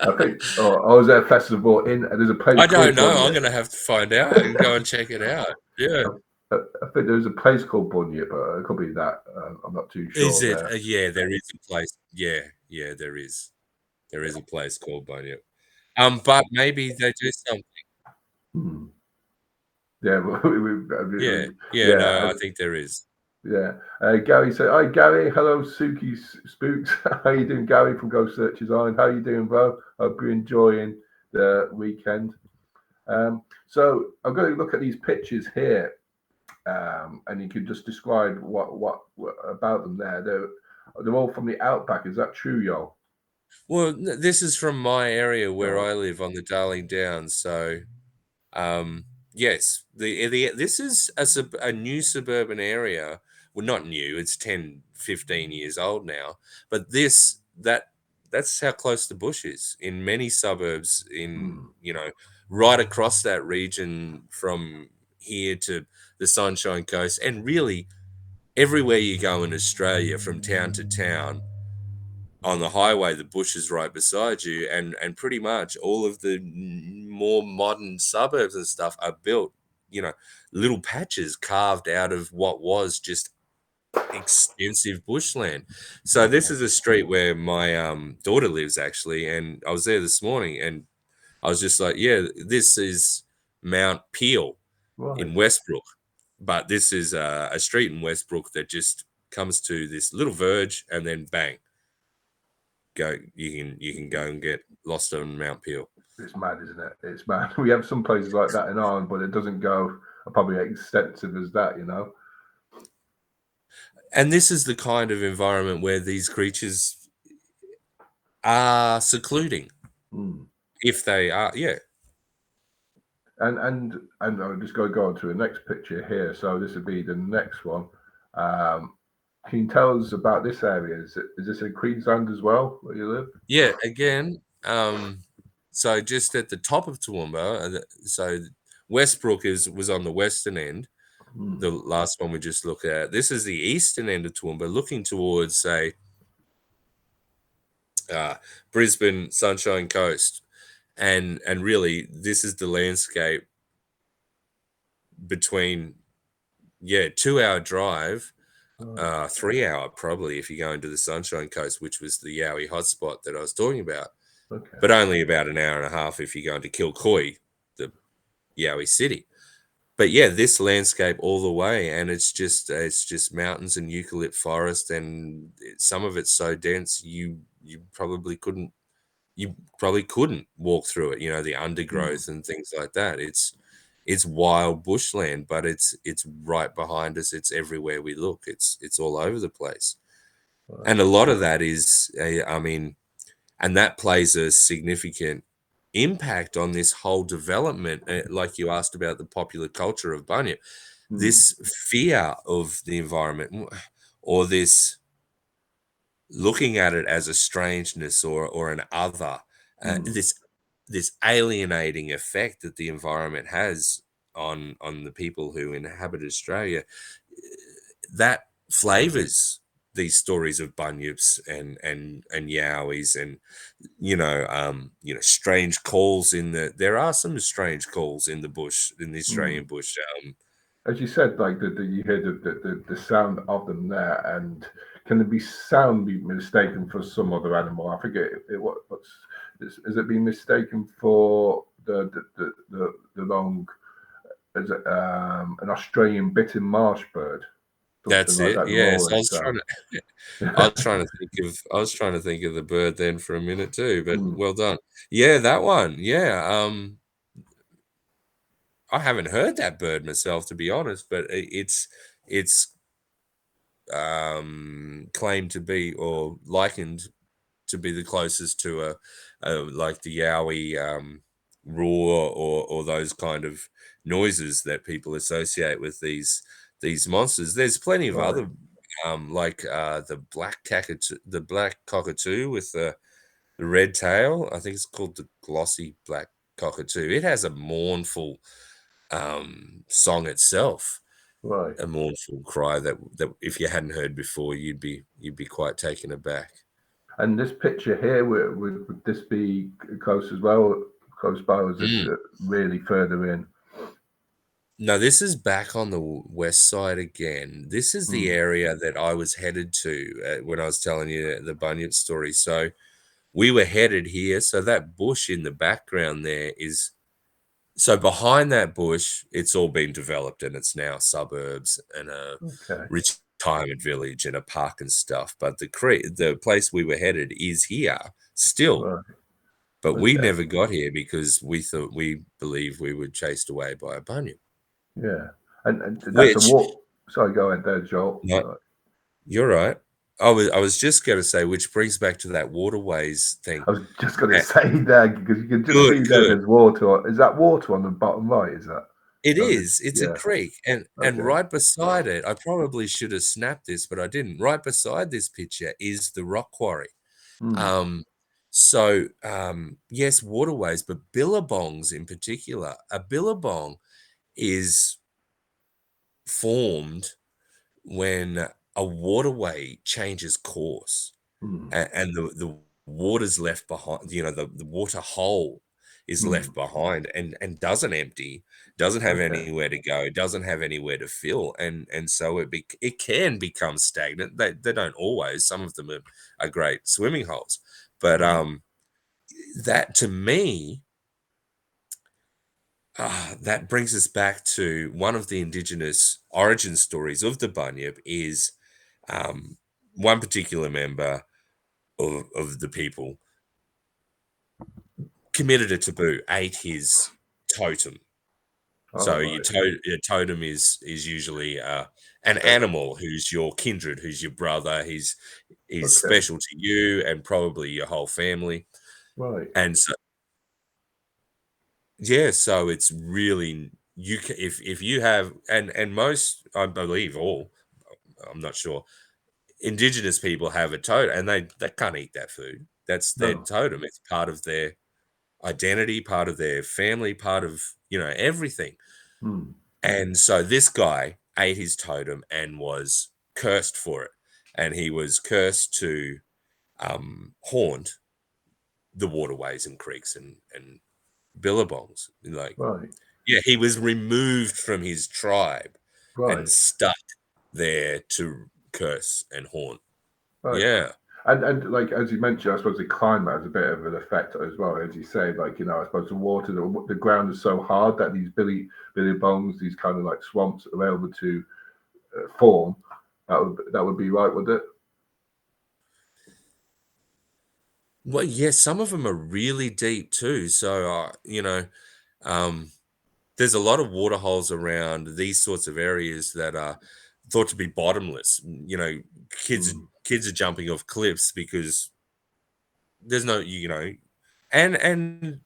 A: I think. Or is there a festival in? There's a place
B: I don't
A: called
B: know. I'm
A: Bunyip.
B: gonna have to find out and go and check it out. Yeah.
A: I, I think there's a place called Bunyip. It could be that. I'm not too
B: Is
A: sure
B: it?
A: there.
B: Yeah, there is a place. Yeah, there is. There is a place called Bunyip. But maybe they do something.
A: Hmm. Yeah,
B: Yeah, yeah.
A: yeah,
B: No, I think there is.
A: yeah. Gary said, "Hi, Gary. Hello, Suki Spooks. How you doing, Gary from Ghost Searchers Island? How you doing, bro? Hope you're enjoying the weekend." So I'm going to look at these pictures here, and you can just describe what about them there. They're all from the outback. Is that true, yo?
B: Well, this is from my area where
A: Oh,
B: I live on the Darling Downs. So, yes, this is a new suburban area. Well, not new. It's 10, 15 years old now. But that's how close the bush is in many suburbs
A: hmm,
B: right across that region from here to the Sunshine Coast, and really everywhere you go in Australia from town to town on the highway, the bush is right beside you, and pretty much all of the more modern suburbs and stuff are built, you know, little patches carved out of what was just extensive bushland. So this
A: okay,
B: is a street where my daughter lives actually, and I was there this morning, and I was just like, yeah, this is Mount Peel
A: right.
B: in Westbrook, but this is a street in Westbrook that just comes to this little verge, and then bang, go you can go and get lost on Mount Peel.
A: It's mad, isn't it? It's mad. We have some places like that in Ireland, but it doesn't go probably extensive as that, you know.
B: And this is the kind of environment where these creatures are secluding,
A: Hmm.
B: if they are. Yeah.
A: And I'm just going to go on to the next picture here. So this would be the next one. Um, can you tell us about this area? Is this in Queensland as well, where you live?
B: Yeah, again, so just at the top of Toowoomba, so Westbrook was on the western end,
A: Hmm.
B: the last one we just looked at. This is the eastern end of Toowoomba, looking towards, say, uh, Brisbane, Sunshine Coast. And really, this is the landscape between, yeah, 2 hour drive,
A: Right.
B: 3 hour probably if you go into the Sunshine Coast, which was the Yowie hotspot that I was talking about,
A: Okay.
B: but only about an hour and a half if you go into Kilcoy, the Yowie city. But yeah, this landscape all the way, and it's just mountains and eucalypt forest, and some of it's so dense you probably couldn't walk through it. The
A: Hmm.
B: undergrowth and things like that. It's wild bushland, but it's right behind us. It's everywhere we look. It's all over the place,
A: Right.
B: and a lot of that is, I mean, and that plays a significant. impact on this whole development, like you asked about the popular culture of Bunyip,
A: Mm,
B: this fear of the environment, or this looking at it as a strangeness or an other,
A: mm,
B: this alienating effect that the environment has on the people who inhabit Australia, that flavors these stories of bunyips and yowies, and strange calls in there are some strange calls in the bush, in the Australian
A: mm.
B: bush.
A: As you said, like you hear the sound of them there, and can the be sound be mistaken for some other animal? I forget what's is it being mistaken for the long, is it an Australian bitten marsh bird, something
B: That's
A: like
B: it.
A: that, the
B: Yes,
A: roaring sound.
B: I was trying to think of the bird then for a minute too, but
A: Mm,
B: well done. Yeah, that one. Yeah. I haven't heard that bird myself, to be honest, but it's claimed to be, or likened to be, the closest to like the yowie roar, or those kind of noises that people associate with these monsters. There's plenty of
A: right.
B: other like the black cockatoo with the red tail. I think it's called the glossy black cockatoo. It has a mournful song itself,
A: Right.
B: a mournful cry that if you hadn't heard before, you'd be quite taken aback.
A: And this picture here, would this be close as well, close by, or is this
B: Mm.
A: really further in?
B: No, this is back on the west side again. This is the
A: Mm,
B: area that I was headed to when I was telling you the Bunyip story. So we were headed here. So that bush in the background there is, so behind that bush, it's all been developed and it's now suburbs and a
A: okay.
B: retirement village and a park and stuff. But the place we were headed is here still.
A: Right.
B: But we
A: Okay.
B: never got here because we believed we were chased away by a bunyip,
A: Yeah. And that's a
B: which,
A: walk. Sorry, go ahead there, Joel.
B: no, you're right. I was just going to say, which brings back to that waterways thing.
A: I was just going to
B: Uh,
A: say there because you can just
B: Good,
A: see there.
B: good.
A: There's water. Is that water on the bottom right? Is that?
B: It
A: Oh,
B: is. It's a
A: yeah.
B: creek, and
A: Okay.
B: right beside it, I probably should have snapped this, but I didn't. Right beside this picture is the rock quarry.
A: Mm,
B: Um, yes, waterways, but billabongs in particular. A billabong is formed when a waterway changes course,
A: mm,
B: and the water's left behind. The water hole is left
A: mm.
B: behind, and doesn't empty, doesn't have
A: Okay.
B: anywhere to go, doesn't have anywhere to fill, and so it can become stagnant. They don't always. Some of them are great swimming holes, but
A: Mm,
B: that to me, that brings us back to one of the indigenous origin stories of the bunyip. Is um, one particular member of the people committed a taboo, ate his totem.
A: all
B: So
A: right.
B: your totem is usually an
A: Uh,
B: animal who's your kindred, who's your brother. He's
A: okay.
B: special to you and probably your whole family.
A: Right.
B: And so yeah, so it's really, if you have, and most, I believe all, I'm not sure, indigenous people have a totem, and they can't eat that food. That's their
A: No.
B: totem. It's part of their identity, part of their family, part of everything.
A: Mm,
B: And so this guy ate his totem and was cursed for it, and he was cursed to haunt the waterways and creeks and billabongs. Like,
A: right.
B: yeah, he was removed from his tribe and
A: Right.
B: stuck there to curse and haunt.
A: Right.
B: Yeah.
A: And like as you mentioned, I suppose the climate has a bit of an effect as well. As you say, like I suppose the water, the ground is so hard that these billy bones, these kind of like swamps, are able to form. That would be right, would it?
B: Well, yeah, some of them are really deep too. So, um, there's a lot of water holes around these sorts of areas that are thought to be bottomless. Kids
A: Mm,
B: kids are jumping off cliffs because there's no, and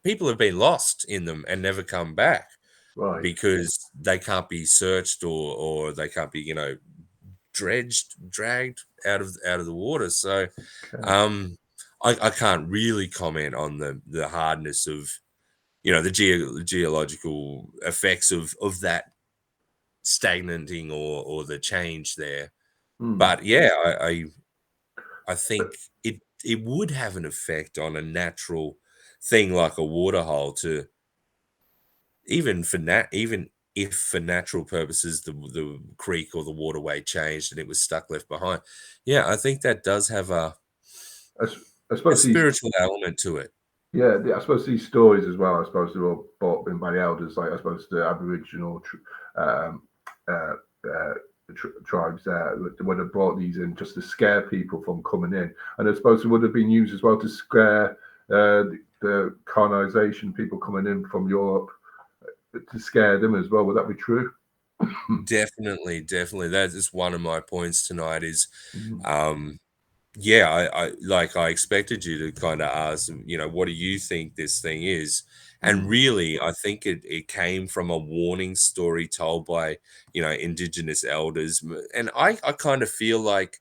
B: people have been lost in them and never come back
A: Right.
B: because they can't be searched or they can't be, dragged out of the water. So
A: Okay.
B: um I can't really comment on the hardness of the geological effects of that stagnating or the change there.
A: Hmm.
B: But yeah, I think it would have an effect on a natural thing like a water hole to even if for natural purposes the creek or the waterway changed and it was stuck left behind. Yeah, I think that does have
A: I, s- I
B: a
A: suppose these
B: spiritual element to it.
A: Yeah, I suppose these stories as well. I suppose they're all brought in by the elders, like I suppose the Aboriginal um, uh, uh, tribes there would have brought these in just to scare people from coming in, and I suppose it would have been used as well to scare the colonization people coming in from Europe to scare them as well. Would that be true?
B: Definitely. That is one of my points tonight is
A: Mm,
B: um yeah, I expected you to kind of ask, what do you think this thing is? And
A: mm,
B: really, I think it came from a warning story told by, indigenous elders. And I kind of feel like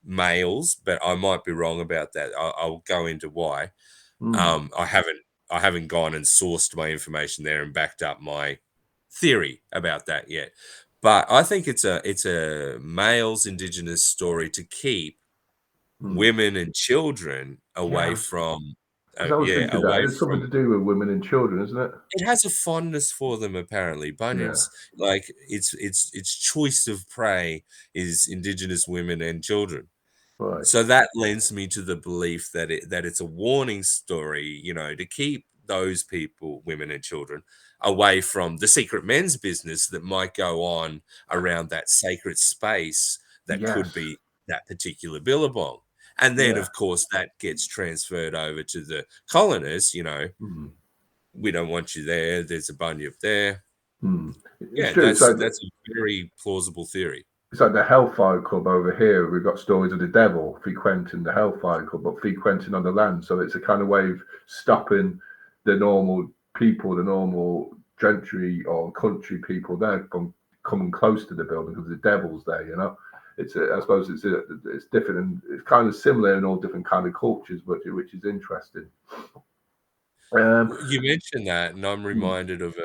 B: males, but I might be wrong about that. I'll go into why.
A: mm,
B: Um, I haven't I haven't gone and sourced my information there and backed up my theory about that yet. But I think it's a male's indigenous story to keep
A: mm.
B: women and children
A: Yeah,
B: away from
A: because I was thinking that
B: away
A: it's something
B: from
A: to do with women and children, isn't it?
B: it has a fondness for them apparently.
A: Yeah,
B: Bunyans, like its choice of prey is indigenous women and children.
A: right.
B: So that lends me to the belief that it's a warning story, to keep those people, women and children, away from the secret men's business that might go on around that sacred space that could
A: Yes.
B: be that particular billabong. And then,
A: Yeah.
B: of course, that gets transferred over to the colonists.
A: Mm,
B: We don't want you there. There's a bunyip there.
A: mm. It's
B: Yeah,
A: true.
B: that's a very plausible theory.
A: It's like the Hellfire Club over here. We've got stories of the devil frequenting the Hellfire Club, but frequenting on the land. So it's a kind of way of stopping the normal people, the normal gentry or country people there from coming close to the building because the devil's there. I suppose it's different and it's kind of similar in all different kind of cultures, but which is interesting. Um,
B: You mentioned that, and I'm
A: hmm,
B: reminded of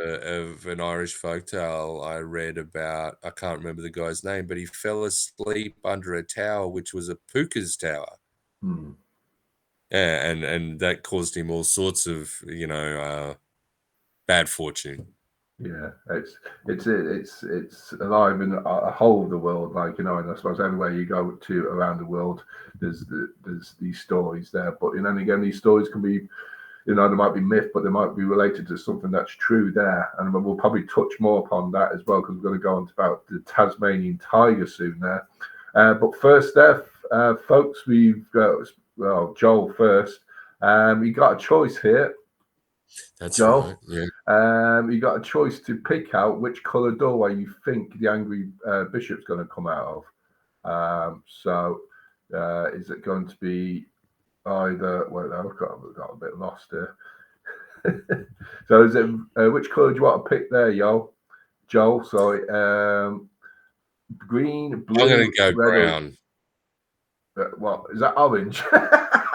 B: an Irish folktale I read about. I can't remember the guy's name, but he fell asleep under a tower, which was a puka's tower.
A: hmm.
B: Yeah, and that caused him all sorts of, bad fortune.
A: Yeah, it's alive in a whole of the world, and I suppose everywhere you go to around the world, there's these stories there. But and again, these stories can be, they might be myth, but they might be related to something that's true there. And we'll probably touch more upon that as well because we're going to go on to about the Tasmanian tiger soon there. But first, there, folks, we've got Joel first. You got a choice here,
B: That's right.
A: Joel.
B: Yeah.
A: You got a choice to pick out which colour doorway you think the angry bishop's going to come out of. Is it going to be either? Well, I've got a bit lost here. So, is it which colour do you want to pick there, Joel? Sorry, green,
B: I'm gonna
A: blue,
B: go
A: red, or
B: brown.
A: what? Is that orange?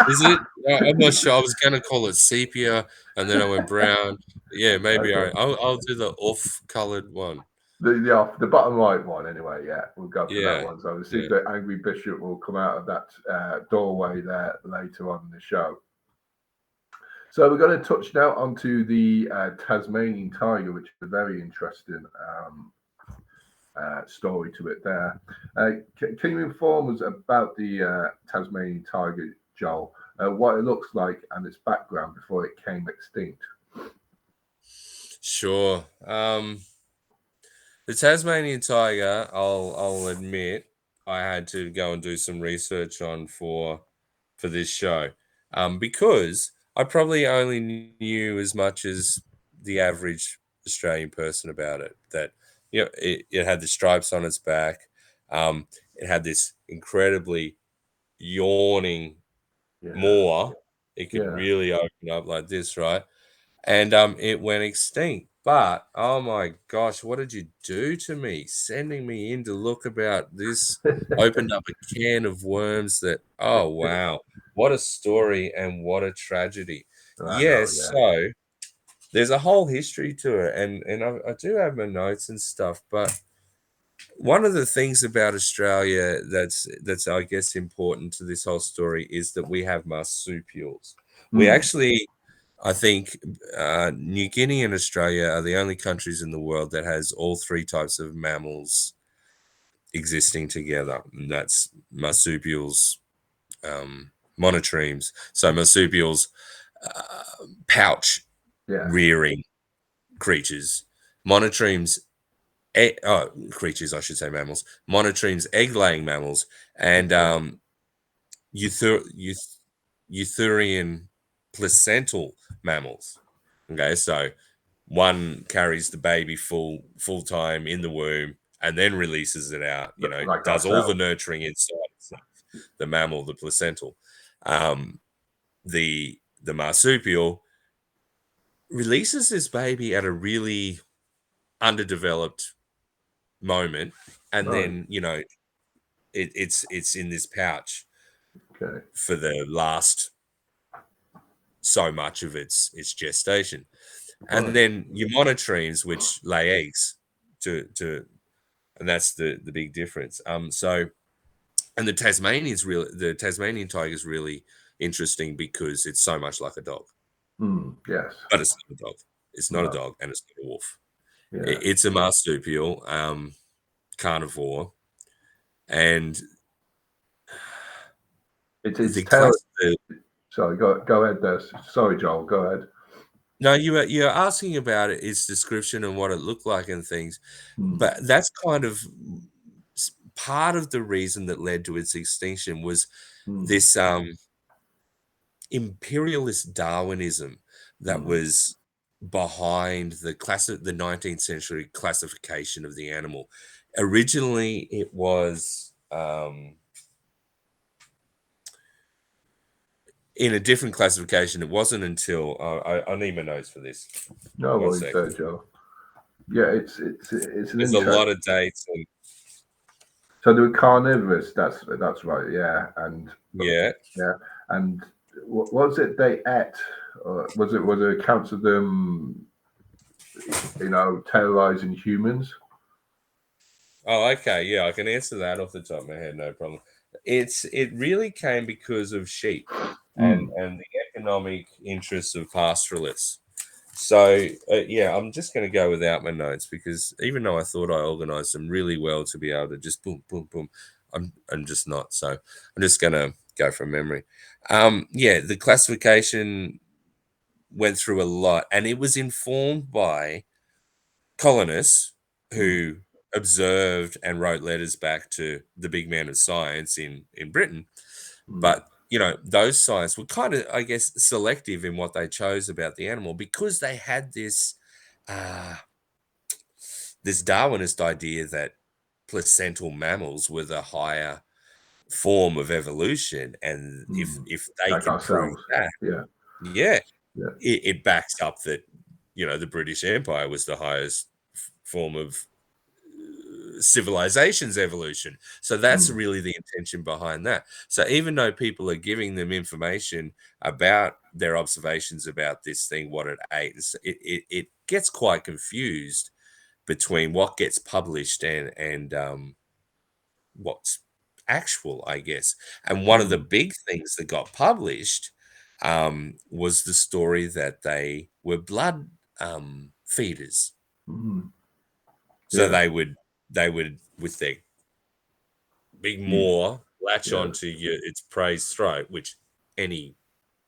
B: Is it? I'm not sure. I was gonna call it sepia, and then I went brown. Yeah, maybe
A: Okay.
B: I'll do the off-colored one.
A: The bottom right one anyway. Yeah, we'll go for that
B: Yeah,
A: one. So we'll see if
B: yeah.
A: the angry bishop will come out of that doorway there later on in the show. So we're going to touch now onto the Tasmanian tiger, which is a very interesting story to it there. Can you inform us about the Tasmanian tiger, Joel? What it looks like and its background before it came extinct?
B: Sure. The Tasmanian tiger, I'll admit, I had to go and do some research on for this show, because I probably only knew as much as the average Australian person about it. That it had the stripes on its back, it had this incredibly yawning
A: Yeah,
B: maw. It could
A: yeah,
B: really open up like this, right? and it went extinct. But oh my gosh, what did you do to me? Sending me in to look about this opened up a can of worms that, oh wow, what a story and what a tragedy.
A: I know,
B: Yes,
A: yeah.
B: so there's a whole history to it, and I do have my notes and stuff, but one of the things about Australia that's I guess important to this whole story is that we have marsupials. We
A: Mm,
B: actually, I think, New Guinea and Australia are the only countries in the world that has all three types of mammals existing together, and that's marsupials, monotremes. So marsupials, pouch
A: yeah.
B: rearing creatures, monotremes, creatures, I should say mammals, monotremes, egg-laying mammals, and
A: Okay.
B: Euthur- euth- Euthurian placental mammals. Okay, so one carries the baby full time in the womb and then releases it out.
A: Like
B: Does all the
A: ourselves.
B: nurturing inside itself. The mammal, the placental, um, the marsupial releases this baby at a really underdeveloped moment, and
A: Right.
B: then it's in this pouch
A: Okay.
B: for the last so much of its gestation. And
A: Right.
B: then your monotremes, which lay eggs to and that's the big difference. So and the Tasmanian tiger is really interesting because it's so much like a dog,
A: Mm, yes.
B: but it's not a dog. It's not a
A: No.
B: dog and it's not a wolf.
A: Yeah.
B: It's a marsupial, carnivore, and
A: It's
B: the
A: tail.
B: class the
A: Sorry, go ahead there. Sorry, Joel, go ahead.
B: no, you're asking about its description and what it looked like and things,
A: Mm,
B: but that's kind of part of the reason that led to its extinction was
A: mm,
B: this imperialist Darwinism that
A: mm.
B: was behind the 19th century classification of the animal. Originally, it was in a different classification. It wasn't until I need my notes for this.
A: No
B: One
A: worries there,
B: second.
A: Joel. Yeah, it's an
B: There's a
A: interest.
B: lot of dates and
A: So they were carnivorous. That's right. Yeah, and
B: yeah.
A: yeah, and what was it they ate? Was it accounts of them, terrorizing humans?
B: Oh, okay. Yeah, I can answer that off the top of my head, no problem. It really came because of sheep and
A: Mm,
B: and the economic interests of pastoralists. So yeah, I'm just going to go without my notes because even though I thought I organized them really well to be able to just boom, boom, boom, I'm just not. So I'm just going to go from memory. Yeah, the classification went through a lot, and it was informed by colonists
A: mm,
B: who observed and wrote letters back to the big man of science in Britain.
A: mm,
B: But those science were kind of, I guess, selective in what they chose about the animal because they had uh, this Darwinist idea that placental mammals were the higher form of evolution, and if
A: mm.
B: if they
A: Like
B: could prove
A: ourselves.
B: that,
A: Yeah,
B: yeah,
A: yeah.
B: it backs up that the British Empire was the highest form of civilization's evolution. So that's
A: Mm,
B: really the intention behind that. So even though people are giving them information about their observations about this thing, what it ate, it gets quite confused between what gets published and what's actual, I guess. And one of the
A: mm,
B: big things that got published was the story that they were blood feeders.
A: mm.
B: So
A: Yeah.
B: they would with their big
A: You,
B: maw latch
A: yeah.
B: onto its prey's throat, which any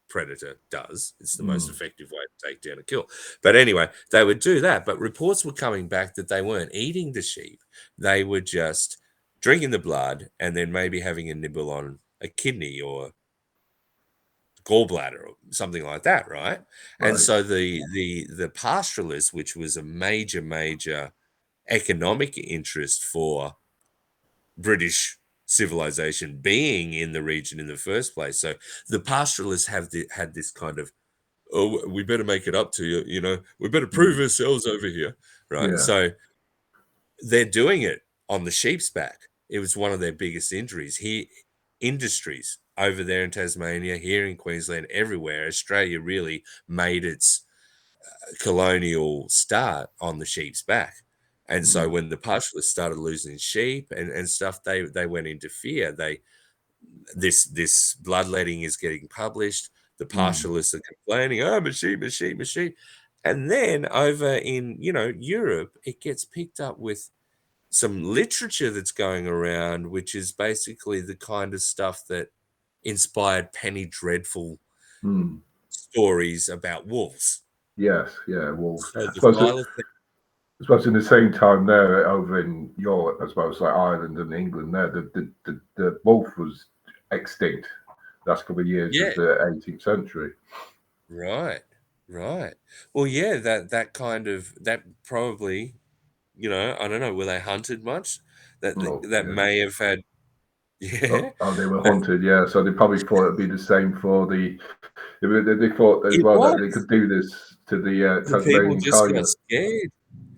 B: predator does. It's the most
A: Mm,
B: effective way to take down a kill. But anyway, they would do that. But reports were coming back that they weren't eating the sheep. They were just drinking the blood and then maybe having a nibble on a kidney or gallbladder or something like that, right? And
A: right.
B: so the pastoralists, which was a major economic interest for British civilization being in the region in the first place. So the pastoralists had this kind of oh, we better make it up to you. We better prove ourselves over here, right?
A: Yeah.
B: So they're doing it on the sheep's back. It was one of their biggest industries over there in Tasmania, here in Queensland, everywhere. Australia really made its colonial start on the sheep's back. And so when the pastoralists started losing sheep and stuff, they went into fear. This bloodletting is getting published. The pastoralists are complaining, oh, my sheep, my sheep, my sheep. And then over in, Europe, it gets picked up with some literature that's going around, which is basically the kind of stuff that inspired Penny Dreadful
A: Mm.
B: stories about wolves.
A: Yes, yeah, wolves.
B: So
A: I
B: the
A: suppose,
B: thylacine,
A: I suppose in the same time there over in Europe, I suppose like Ireland and England, there the wolf was extinct last couple of years
B: yeah,
A: of the 18th century.
B: right, right. Well, yeah, that probably, I don't know, were they hunted much? That
A: Oh,
B: that
A: yeah.
B: may have had, yeah,
A: Oh, they were hunted, yeah. So they probably thought it'd be the same for the. They thought as
B: it
A: well that they
B: was.
A: could do this to the
B: The people
A: Tasmanian
B: just got
A: tiger.
B: scared.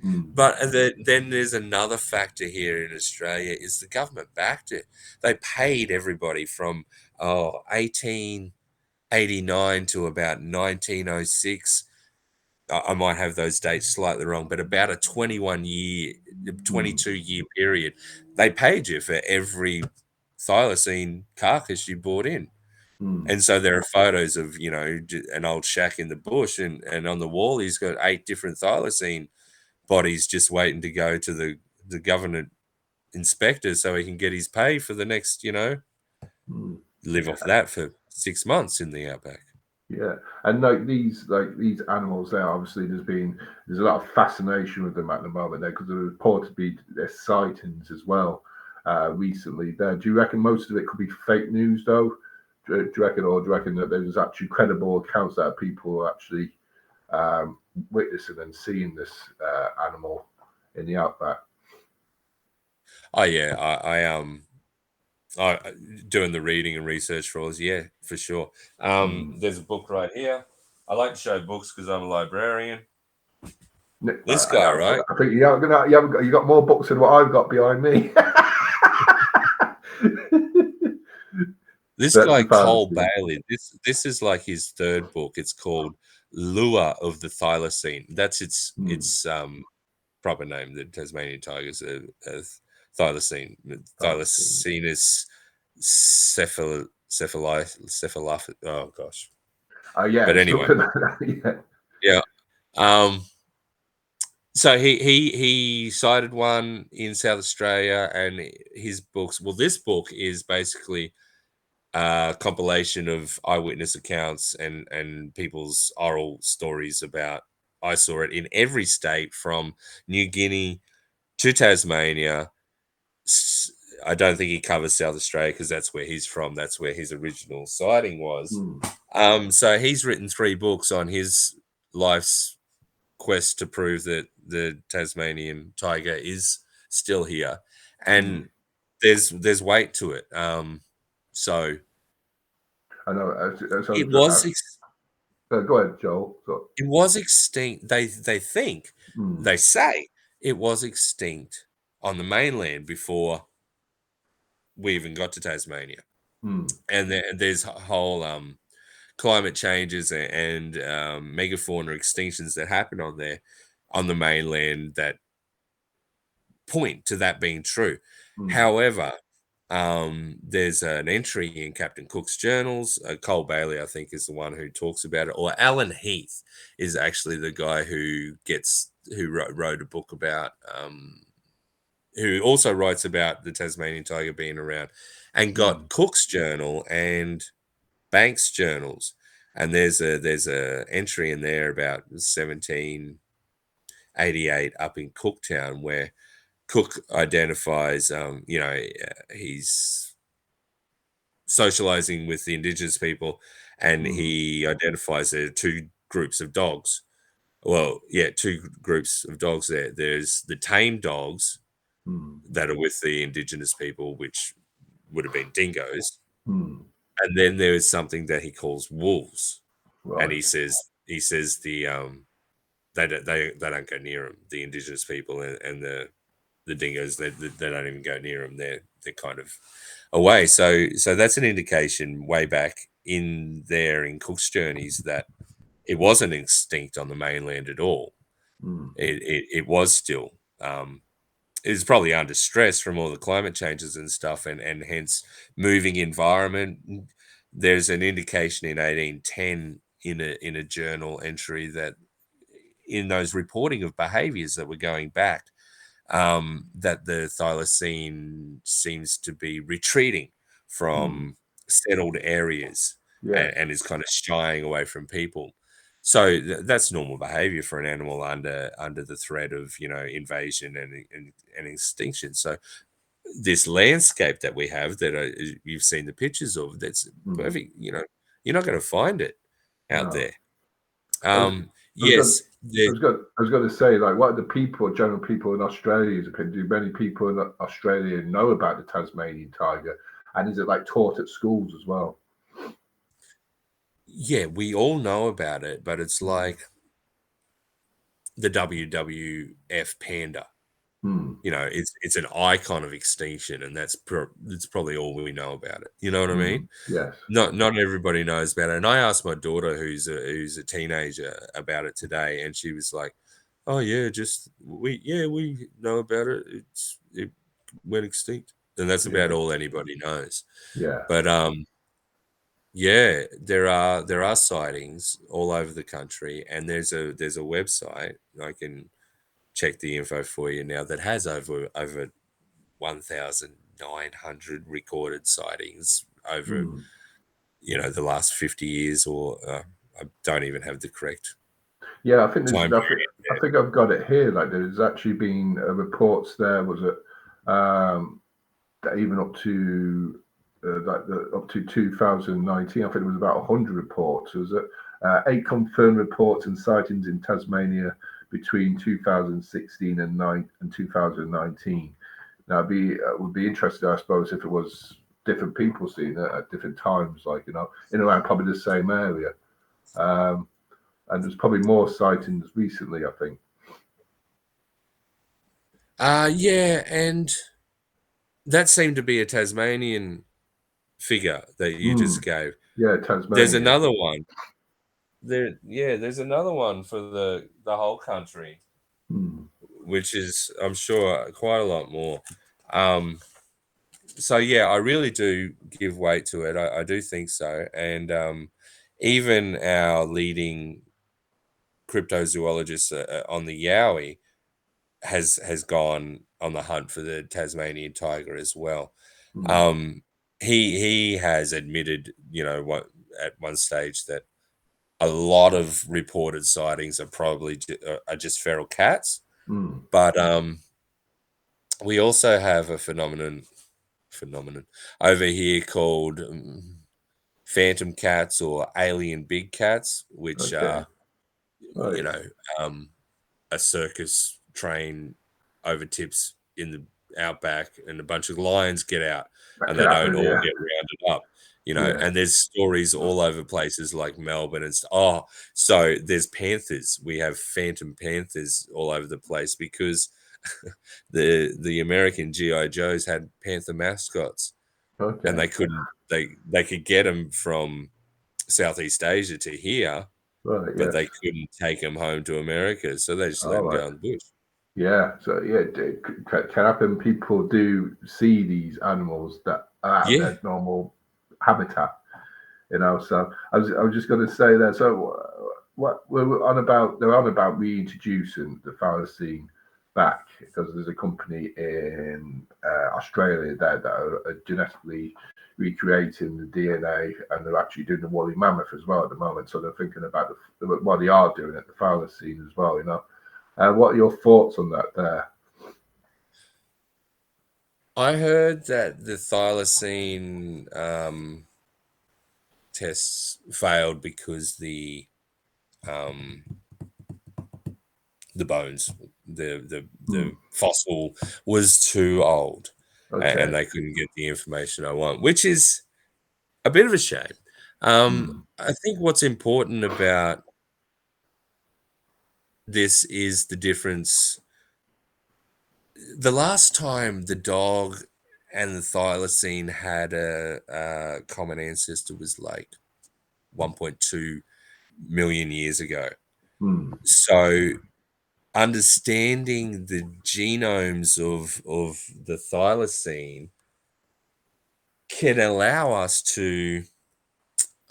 A: Mm.
B: But then there's another factor here in Australia is the government backed it. They paid everybody from 1889 to about 1906. I might have those dates slightly wrong, but about a 22
A: Mm.
B: year period. They paid you for every thylacine carcass you brought in.
A: Mm.
B: And so there are photos of, an old shack in the bush, and on the wall he's got 8 different thylacine bodies just waiting to go to the government inspector so he can get his pay for the next,
A: Mm.
B: live off that for 6 months in the outback.
A: Yeah, and like these animals there, obviously there's a lot of fascination with them at the moment there because there reported to be their sightings as well recently. There, do you reckon most of it could be fake news though? Do you reckon, or do you reckon that there's actually credible accounts that people are actually witnessing and seeing this animal in the outback?
B: Oh yeah, I doing the reading and research for us, yeah, for sure.
A: Mm.
B: There's a book right here. I like to show books because I'm a librarian. This
A: I
B: guy,
A: have,
B: right?
A: I think you got more books than what I've got behind me.
B: This
A: That's
B: guy
A: the
B: Cole
A: fantasy.
B: Bailey. This is like his third book. It's called Lure of the Thylacine. That's
A: Mm.
B: its proper name. The Tasmanian tigers are thylacine,
A: Fantasy.
B: Thylacinus cephaloph. Oh gosh.
A: Yeah,
B: But
A: it's
B: anyway,
A: something like that.
B: yeah. Um, so he cited one in South Australia, and his books. Well, this book is basically a compilation of eyewitness accounts and people's oral stories about. I saw it in every state from New Guinea to Tasmania. I don't think he covers South Australia because that's where he's from. That's where his original sighting
A: Yeah.
B: was. So he's written 3 books on his life's quest to prove that the Tasmanian tiger is still here,
A: Mm.
B: and there's weight to it. So
A: I know.
B: it was
A: Go ahead, Joel. So,
B: it was extinct.
A: mm,
B: They say it was extinct on the mainland before we even got to Tasmania,
A: mm,
B: and there's whole climate changes and megafauna extinctions that happen on there on the mainland that point to that being true.
A: mm,
B: However, there's an entry in Captain Cook's journals. Cole Bailey, I think, is the one who talks about it, or Alan Heath is actually the guy who wrote a book about who also writes about the Tasmanian tiger being around, and got
A: mm,
B: Cook's journal and Banks journals. And there's a entry in there about 1788 up in Cooktown where Cook identifies, he's socializing with the indigenous people, and
A: mm,
B: he identifies there are 2 groups of dogs. Well, yeah, 2 groups of dogs there. There's the tame dogs
A: mm,
B: that are with the indigenous people, which would have been dingoes.
A: mm.
B: And then there is something that he calls wolves. And
A: Right.
B: he says he says they don't go near them. The indigenous people and the dingoes, they don't even go near them. They're kind of away. So that's an indication way back in Cook's journeys that it wasn't extinct on the mainland at all.
A: Mm.
B: It was still. It's probably under stress from all the climate changes and stuff, and hence moving environment. There's an indication in 1810 in a journal entry that in those reporting of behaviors that were going back, that the thylacine seems to be retreating
A: Mm.
B: from settled areas
A: Yes.
B: and is kind of shying away from people. So that's normal behavior for an animal under the threat of invasion and extinction. So this landscape that we have that you've seen the pictures of, that's
A: Mm.
B: perfect. You're not going to find it out
A: No.
B: there.
A: I was, I was going.
B: Yes, the,
A: I was going to say, like, what are the people, general people in Australia's opinion? Do many people in Australia know about the Tasmanian tiger, and is it like taught at schools as well?
B: yeah, we all know about it, but it's
A: Mm.
B: like the WWF panda.
A: Mm.
B: It's an icon of extinction, and that's probably all we know about it. You know what I mean?
A: Mm. Yes.
B: Not everybody knows about it. And I asked my daughter, who's a teenager, about it today, and she was like, "Oh yeah, we know about it. It went extinct, and that's about
A: Yeah.
B: all anybody knows."
A: Yeah.
B: But yeah, there are sightings all over the country, and there's a website I can check the info for you now that has over 1,900 recorded sightings over
A: Mm.
B: the last 50 years, or I don't even have the correct
A: Yeah, I think there's.
B: time
A: I think I've got it here. Like, there's actually been reports there. Was it that even up to up to 2019? I think it was about 100 reports. Was it 8 confirmed reports and sightings in Tasmania between 2016 and 2019? Now, would be interesting, I suppose, if it was different people seeing it at different times, like in around probably the same area. Um, and there's probably more sightings recently, I think.
B: Yeah, and that seemed to be a Tasmanian figure that you just
A: Mm.
B: gave.
A: Yeah,
B: There's
A: Tasmania.
B: another one. There's another one for the whole country,
A: Mm.
B: which is, I'm sure, quite a lot more. Um, so yeah, I really do give weight to it. I do think so, and even our leading cryptozoologist on the Yowie has gone on the hunt for the Tasmanian tiger as well.
A: Mm.
B: Um, he has admitted, at one stage, that a lot of reported sightings are probably are just feral cats,
A: Mm.
B: but we also have a phenomenon over here called phantom cats or alien big cats, which
A: Okay.
B: are you
A: Right.
B: know um, a circus train over tips in the outback, and a bunch of lions get out,
A: That
B: and
A: could
B: they don't
A: happen.
B: all
A: Yeah.
B: get rounded up.
A: Yeah.
B: And there's stories all over places like Melbourne and oh, so there's panthers. We have phantom panthers all over the place because the American GI Joes had panther mascots, and
A: Okay.
B: they could get them from Southeast Asia to here,
A: Right.
B: but
A: Yes.
B: they couldn't take them home to America, so they just let
A: All
B: them
A: right.
B: go in the bush.
A: Yeah. So yeah, it can happen. People do see these animals that are out of
B: Yeah.
A: their normal habitat. So I was just going to say that. So what we're on about? They're on about reintroducing the thylacine back because there's a company in Australia that are genetically recreating the DNA, and they're actually doing the woolly mammoth as well at the moment. So they're thinking about what they are doing at the thylacine as well. What are your thoughts on that there?
B: I heard that the thylacine tests failed because um, the bones,
A: Hmm.
B: the fossil was too old, and
A: Okay.
B: they couldn't get the information I want, which is a bit of a shame.
A: Hmm.
B: I think what's important about this is the difference. The last time the dog and the thylacine had a common ancestor was like 1.2 million years ago.
A: Hmm.
B: So understanding the genomes of the thylacine can allow us to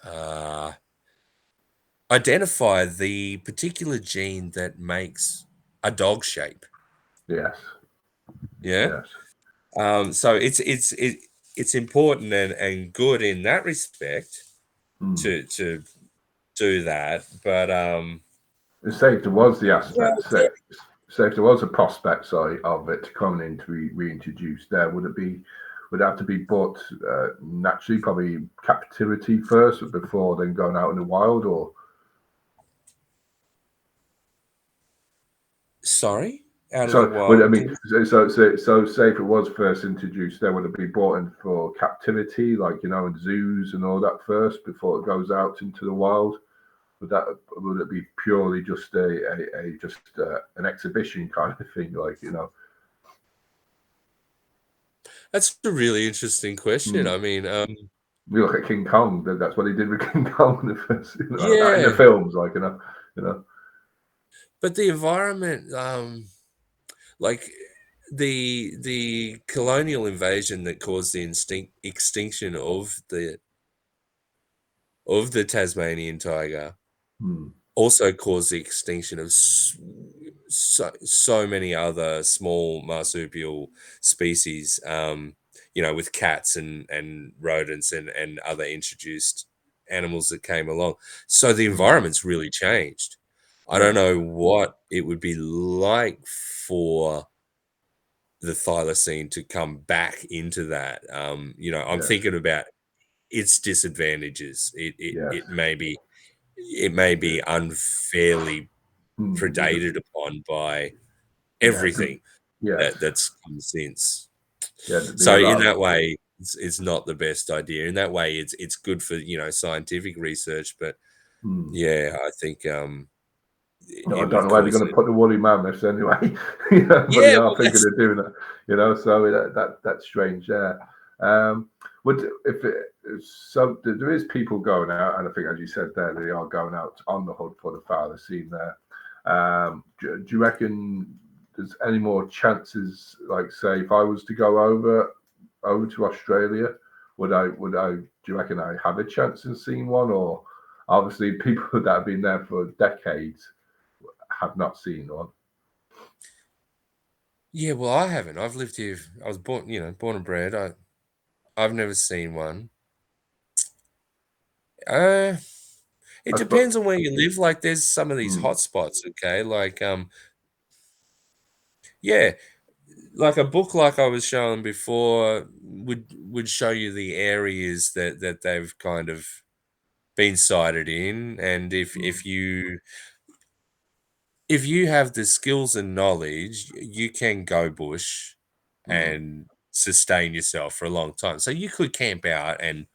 B: uh, identify the particular gene that makes a dog shape.
A: Yes.
B: Yeah.
A: Yes.
B: So it's important and good in that respect
A: Hmm.
B: to do that. But
A: Say if there was the
B: yeah,
A: aspect, say if there was a prospect, sorry, of it coming in to be reintroduced there, would it have to be brought naturally, probably captivity first before then going out in the wild, or
B: sorry, out of the
A: so would I
B: wild.
A: mean so say if it was first introduced there, would it be brought in for captivity, like in zoos and all that first before it goes out into the wild? Would it be purely just an exhibition kind of thing,
B: That's a really interesting question.
A: Hmm.
B: I mean,
A: We look at King Kong. That's what he did with King Kong in the first, in the
B: yeah,
A: films, you know.
B: but the environment, like the colonial invasion that caused the extinction of the Tasmanian tiger
A: Hmm.
B: also caused the extinction of so many other small marsupial species, with cats and rodents and other introduced animals that came along. So the
A: Hmm.
B: environment's really changed. I don't
A: Yeah.
B: know what it would be like for the thylacine to come back into that. I'm
A: Yes.
B: thinking about its disadvantages. It it
A: Yes.
B: it may be it may
A: Yeah.
B: be unfairly
A: Hmm.
B: predated upon by
A: Yeah.
B: everything
A: Yes.
B: that's come since.
A: Yeah. There'd be
B: So
A: a
B: in
A: lot
B: that
A: of.
B: way, it's not the best idea. In that way, it's good for scientific research, but
A: Hmm.
B: yeah, I think
A: I
B: it
A: don't
B: would
A: know where they're
B: cause
A: going to
B: it.
A: put the woolly mammoths anyway, but they
B: Yeah,
A: are
B: well,
A: thinking
B: that's
A: of doing it, So that's strange there. Would if it so there is people going out, and I think as you said there, they are going out on the hunt for the thylacine there. Do you reckon there's any more chances? Like, say, if I was to go over to Australia, would I? Do you reckon I have a chance in seeing one, or obviously people that have been there for decades have not seen one?
B: yeah. Well, I haven't. I've lived here. I was born and bred. I've never seen one. Uh, it
A: I suppose.
B: depends on where you live. Like, there's some of these
A: Hmm.
B: hot spots. Okay, like yeah, like a book like I was showing before would show you the areas that they've kind of been sighted in, and
A: Hmm.
B: if you have the skills and knowledge, you can go bush
A: Hmm.
B: and sustain yourself for a long time. So you could camp out and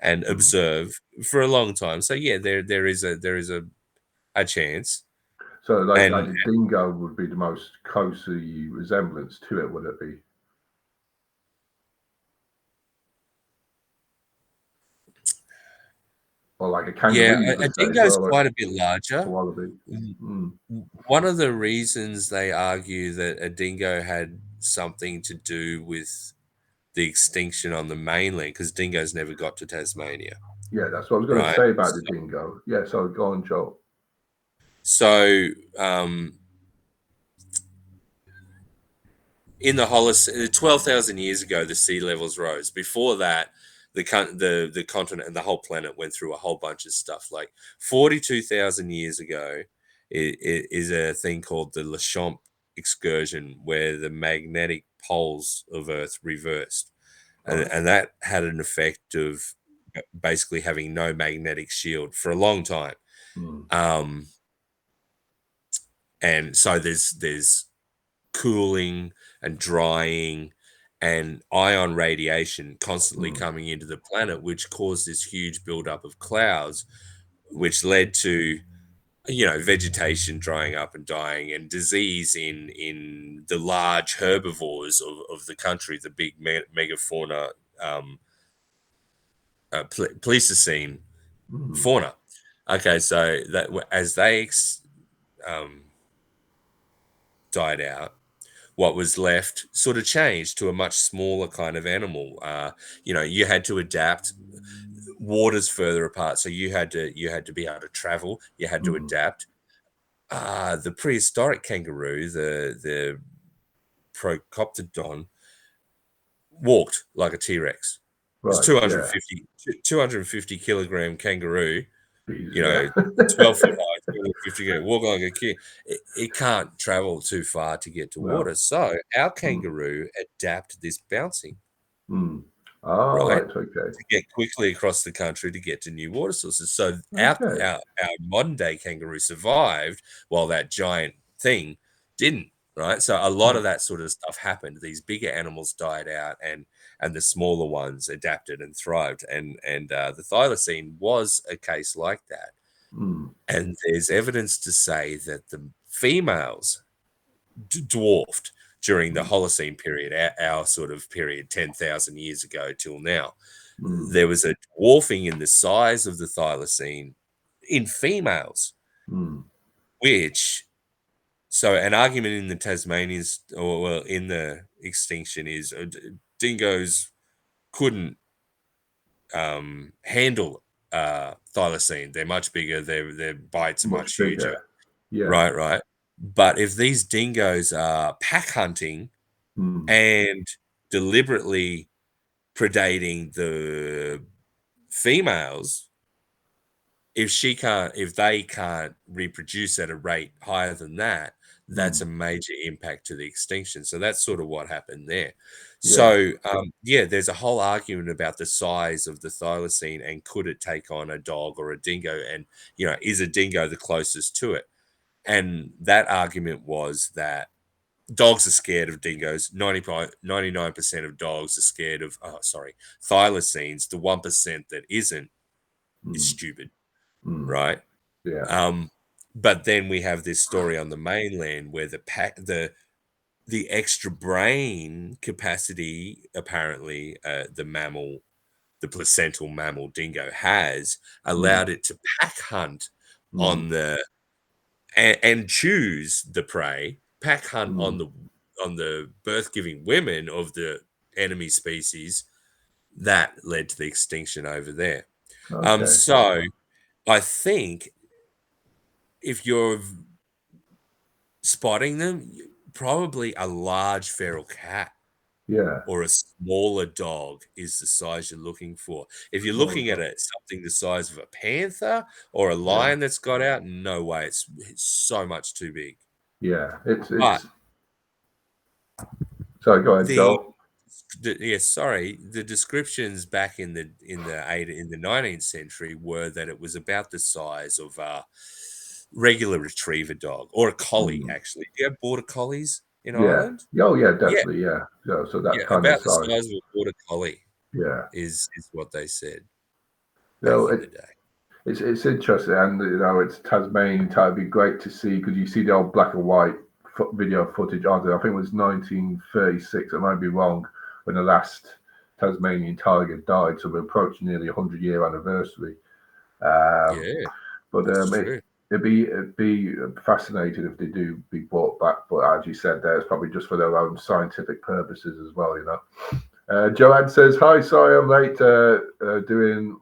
A: Hmm.
B: observe for a long time. So yeah, there is a chance.
A: So, like
B: And
A: the dingo would be the most closely resemblance to it, would it be? Or like a
B: yeah,
A: kangaroo, you
B: a
A: could say as
B: dingo is
A: well, like
B: quite a bit
A: a
B: larger.
A: wallaby.
B: W-
A: Hmm.
B: One of the reasons they argue that a dingo had something to do with the extinction on the mainland, because dingoes never got to Tasmania,
A: Yeah, that's what I was going to
B: right?
A: say about the dingo. Yeah, so go on, Joel.
B: So, in the Holocene, 12,000 years ago, the sea levels rose. Before that, the continent and the whole planet went through a whole bunch of stuff. Like 42,000 years ago, it is a thing called the Lachamp excursion, where the magnetic poles of Earth reversed,
A: Right.
B: and that had an effect of basically having no magnetic shield for a long time.
A: Hmm.
B: Um, and so there's cooling and drying and ion radiation constantly
A: Hmm.
B: coming into the planet, which caused this huge buildup of clouds, which led to vegetation drying up and dying, and disease in the large herbivores of the country, the big megafauna, Pleistocene
A: Mm.
B: fauna. Okay, so that as they died out, what was left sort of changed to a much smaller kind of animal. You had to adapt. Waters further apart, so you had to be able to travel. You had to
A: Mm.
B: adapt. The prehistoric kangaroo, the Procoptodon, walked like a T-Rex. It's
A: Right. Yeah.
B: 250 kilogram kangaroo,
A: Jeez,
B: you
A: yeah.
B: know, 12 foot high, 250 kilogram, walk like a kid. It can't travel too far to get to
A: No.
B: water. So our
A: Mm.
B: kangaroo adapted this bouncing,
A: Mm. All
B: right?
A: right. Okay.
B: To get quickly across the country to get to new water sources. So our
A: Okay.
B: our, our modern day kangaroo survived while that giant thing didn't. Right. So a lot
A: Mm.
B: of that sort of stuff happened. These bigger animals died out, and the smaller ones adapted and thrived. And the thylacine was a case like that.
A: Mm.
B: And there's evidence to say that the females dwarfed during the
A: Mm.
B: Holocene period, our sort of period 10,000 years ago till now.
A: Mm.
B: There was a dwarfing in the size of the thylacine in females,
A: Mm.
B: which, so an argument in the Tasmanians, or well, in the extinction, is dingoes couldn't handle thylacine. They're much bigger. Their bites are much
A: Much
B: huger.
A: bigger. Yeah.
B: Right, right. But if these dingoes are pack hunting
A: Mm.
B: and deliberately predating the females, if they can't reproduce at a rate higher than that, that's a
A: Mm.
B: major impact to the extinction. So that's sort of what happened there.
A: Yeah.
B: So yeah, there's a whole argument about the size of the thylacine and could it take on a dog or a dingo, and is a dingo the closest to it? And that argument was that dogs are scared of dingoes. 99% of dogs are scared of, thylacines. The 1% that isn't is
A: Mm.
B: stupid,
A: Mm.
B: right?
A: Yeah.
B: Um, but then we have this story on the mainland where the extra brain capacity, apparently, the placental mammal dingo has
A: Mm.
B: allowed it to pack hunt
A: Mm.
B: on and choose the prey, pack hunt
A: Mm.
B: on the birth giving women of the enemy species. That led to the extinction over there.
A: Okay.
B: So I think if you're spotting them, probably a large feral cat
A: Yeah.
B: or a smaller dog is the size you're looking for. If you're
A: Smaller
B: looking at
A: dog.
B: it, something the size of a panther or a
A: Yeah.
B: lion that's got out, no way. It's so much too big.
A: Yeah.
B: But
A: It's. Sorry. Go ahead,
B: the
A: Joel.
B: the descriptions back in the 19th century were that it was about the size of a regular retriever dog or a collie.
A: Mm.
B: Actually, do you have border collies in
A: Yeah.
B: Ireland?
A: Oh, yeah.
B: Yeah,
A: Definitely. Yeah. So that
B: yeah,
A: kind of
B: about the
A: size.
B: size of a border collie
A: Yeah.
B: is what they said back
A: No,
B: in the day.
A: it's interesting, and it's Tasmanian type. It'd be great to see because you see the old black and white video footage. I think it was 1936. I might be wrong when the last Tasmanian tiger died. So we're approaching nearly 100-year anniversary. Um,
B: Yeah,
A: but
B: that's true.
A: it'd be fascinating if they do be brought back. But as you said, there, it's probably just for their own scientific purposes as well. Joanne says, "Hi, sorry I'm late doing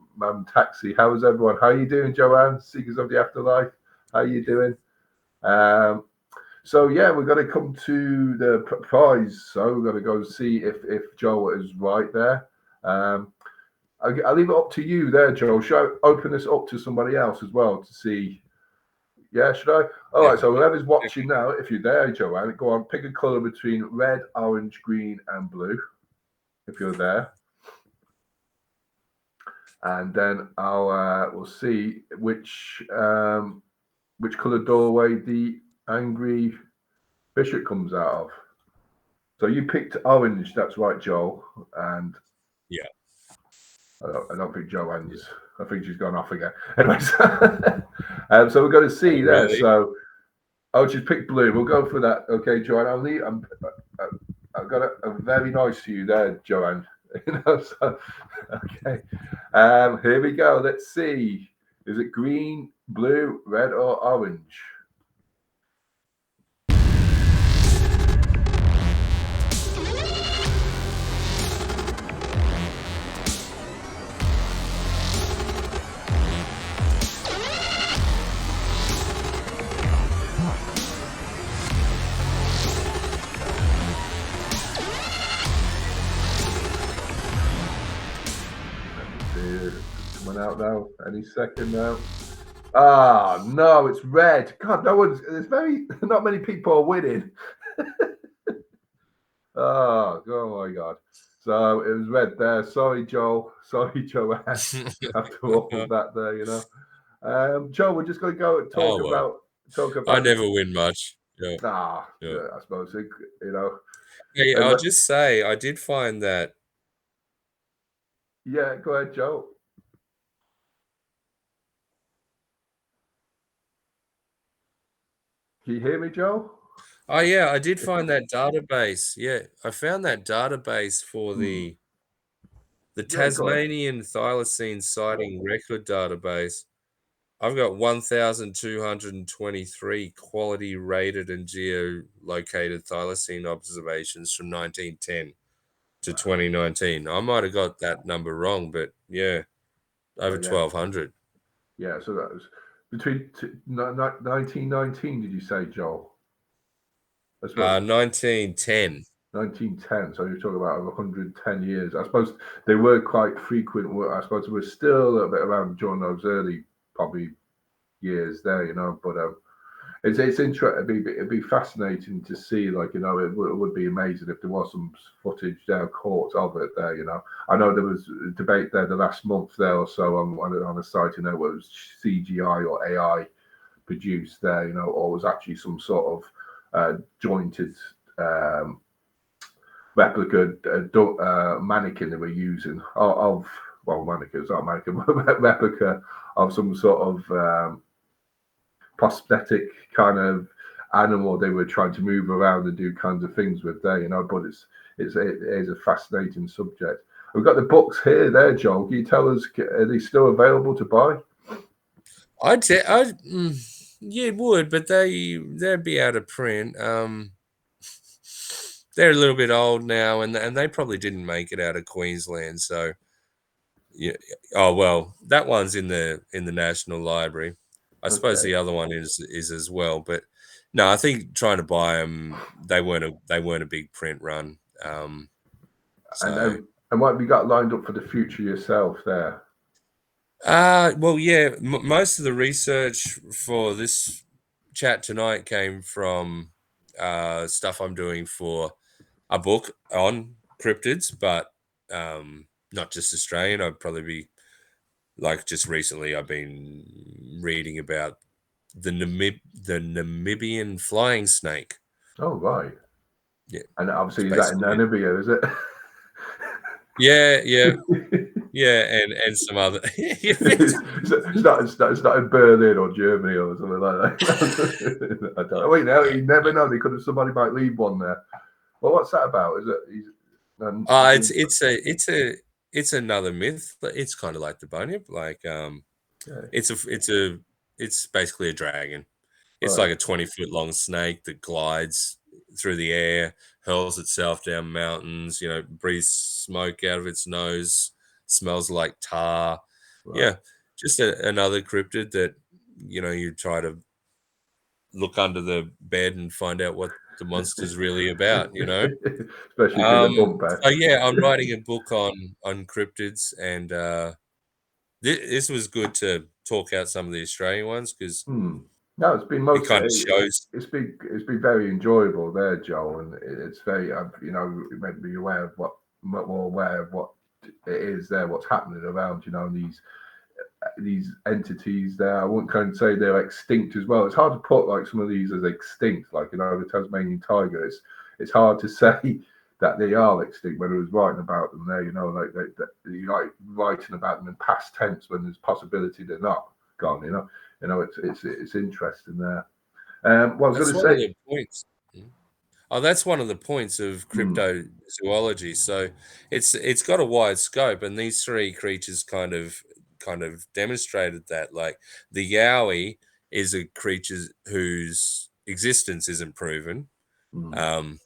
A: taxi. How's everyone? How are you doing, Joanne? Seekers of the Afterlife. How are you doing?" Um, so yeah, we're going to come to the prize. So we're going to go see if Joe is right there. Um, I'll leave it up to you there, Joe. Should I open this up to somebody else as well to see? Yeah, should I? All right. So
B: Definitely,
A: whoever's watching
B: definitely.
A: now, if you're there, Joanne, go on, pick a color between red, orange, green, and blue. If you're there. And then we'll see which colored doorway the angry bishop comes out of. So you picked orange, that's right, Joel. And
B: Yeah,
A: I don't think
B: yeah.
A: Joanne's. I think she's gone off again. Anyways, So we're going to see there.
B: Really?
A: So I'll just pick blue. We'll go for that. Okay, Joanne. I've got a very nice to you there, Joanne. So, okay. Here we go. Let's see. Is it green, blue, red, or orange? Coming out now. Any second now. Ah, no, it's red. God, there's not many people are winning. Oh my God. So it was red there. Sorry, Joel. Sorry, Joanne. After all of that there. Joel, we're just going to go and talk
B: Oh well, I
A: about
B: never win much. Yeah, yeah.
A: I suppose, you know.
B: Hey,
A: And
B: I'll just say I did find that.
A: Yeah, go ahead, Joel. Can you hear me, Joel?
B: Oh yeah, I did find that database. Yeah, I found that database for
A: Hmm.
B: the
A: Yeah, go on.
B: Tasmanian thylacine sighting record database. I've got 1,223 quality rated and geolocated thylacine observations from 1910 to 2019. I might have got that number wrong, but yeah, over
A: Yeah.
B: 1,200.
A: Yeah, so that was between 1919, did you say, Joel? I suppose
B: 1910.
A: 1910. So you're talking about 110 years. I suppose they were quite frequent. I suppose they were still a little bit around during those early, probably years there, But it's interesting. It'd be fascinating to see. Like, it would be amazing if there was some footage there, caught of it there. I know there was a debate there the last month there or so on a site. Whether it was CGI or AI produced there. Or was actually some sort of jointed. Replica mannequin they were using of well, mannequins, not mannequin, replica of some sort of prosthetic kind of animal they were trying to move around and do kinds of things with there, But it is a fascinating subject. We've got the books here, there, Joel. Can you tell us, are they still available to buy?
B: I'd say, yeah, it would, but they'd be out of print. They're a little bit old now, and they probably didn't make it out of Queensland. So, yeah. Oh well, that one's in the National Library. I suppose
A: Okay.
B: the other one is as well, but no, I think trying to buy them, they weren't a big print run.
A: And
B: So,
A: what have you got lined up for the future yourself there?
B: well, yeah, most of the research for this chat tonight came from stuff I'm doing for a book on cryptids, but not just Australian. I'd probably be like, just recently I've been reading about the Namibian flying snake.
A: Oh, right.
B: Yeah,
A: And
B: it's
A: obviously, is that in
B: basically
A: Namibia, is it?
B: yeah, yeah, yeah, and some other.
A: It's not in Berlin or Germany or something like that. I don't know. Wait, no,
B: No,
A: you never
B: no.
A: know. Somebody might leave one there. Well, what's that about? Is it?
B: It's another myth. But it's kind of like the bunyip. Like
A: Yeah,
B: it's basically a dragon. It's
A: right,
B: like a 20-foot long snake that glides through the air, hurls itself down mountains, breathes smoke out of its nose, smells like tar.
A: right.
B: Yeah, just another cryptid that, you try to look under the bed and find out what the monster's really about.
A: Especially if it's a bump bed.
B: So yeah, I'm writing a book on cryptids, and this was good to talk out some of the Australian ones, because
A: Hmm. No, it's been
B: it kind of shows.
A: it's been very enjoyable there, Joel, and it's very it made me aware of more aware of what it is there, what's happening around, these entities there. I wouldn't kind of say they're extinct as well. It's hard to put like some of these as extinct, like the Tasmanian tiger. It's hard to say that they are extinct when I was writing about them there. Like writing about them in past tense when there's possibility they're not gone. You know, it's interesting there. What I was
B: That's
A: going to
B: one of
A: say.
B: the points. Oh, that's one of the points of
A: Mm,
B: cryptozoology. So it's got a wide scope, and these three creatures kind of demonstrated that. Like the yowie is a creature whose existence isn't proven.
A: mm,
B: Um,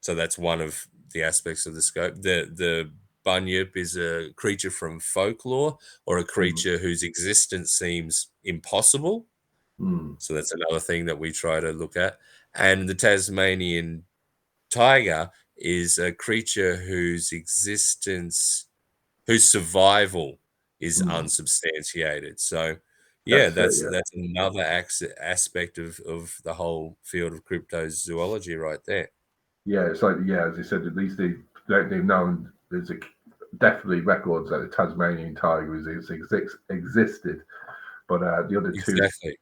B: so that's one of the aspects of the scope. The bunyip is a creature from folklore, or a
A: mm,
B: creature whose existence seems impossible.
A: mm,
B: So that's another thing that we try to look at. And the Tasmanian tiger is a creature whose survival is
A: mm.
B: unsubstantiated. So, yeah,
A: That's it.
B: that's
A: Yeah.
B: that's another aspect of the whole field of cryptozoology right there.
A: Yeah, it's like, yeah, as I said, at least they've known there's definitely records that the Tasmanian tiger existed, but the other two
B: Exactly.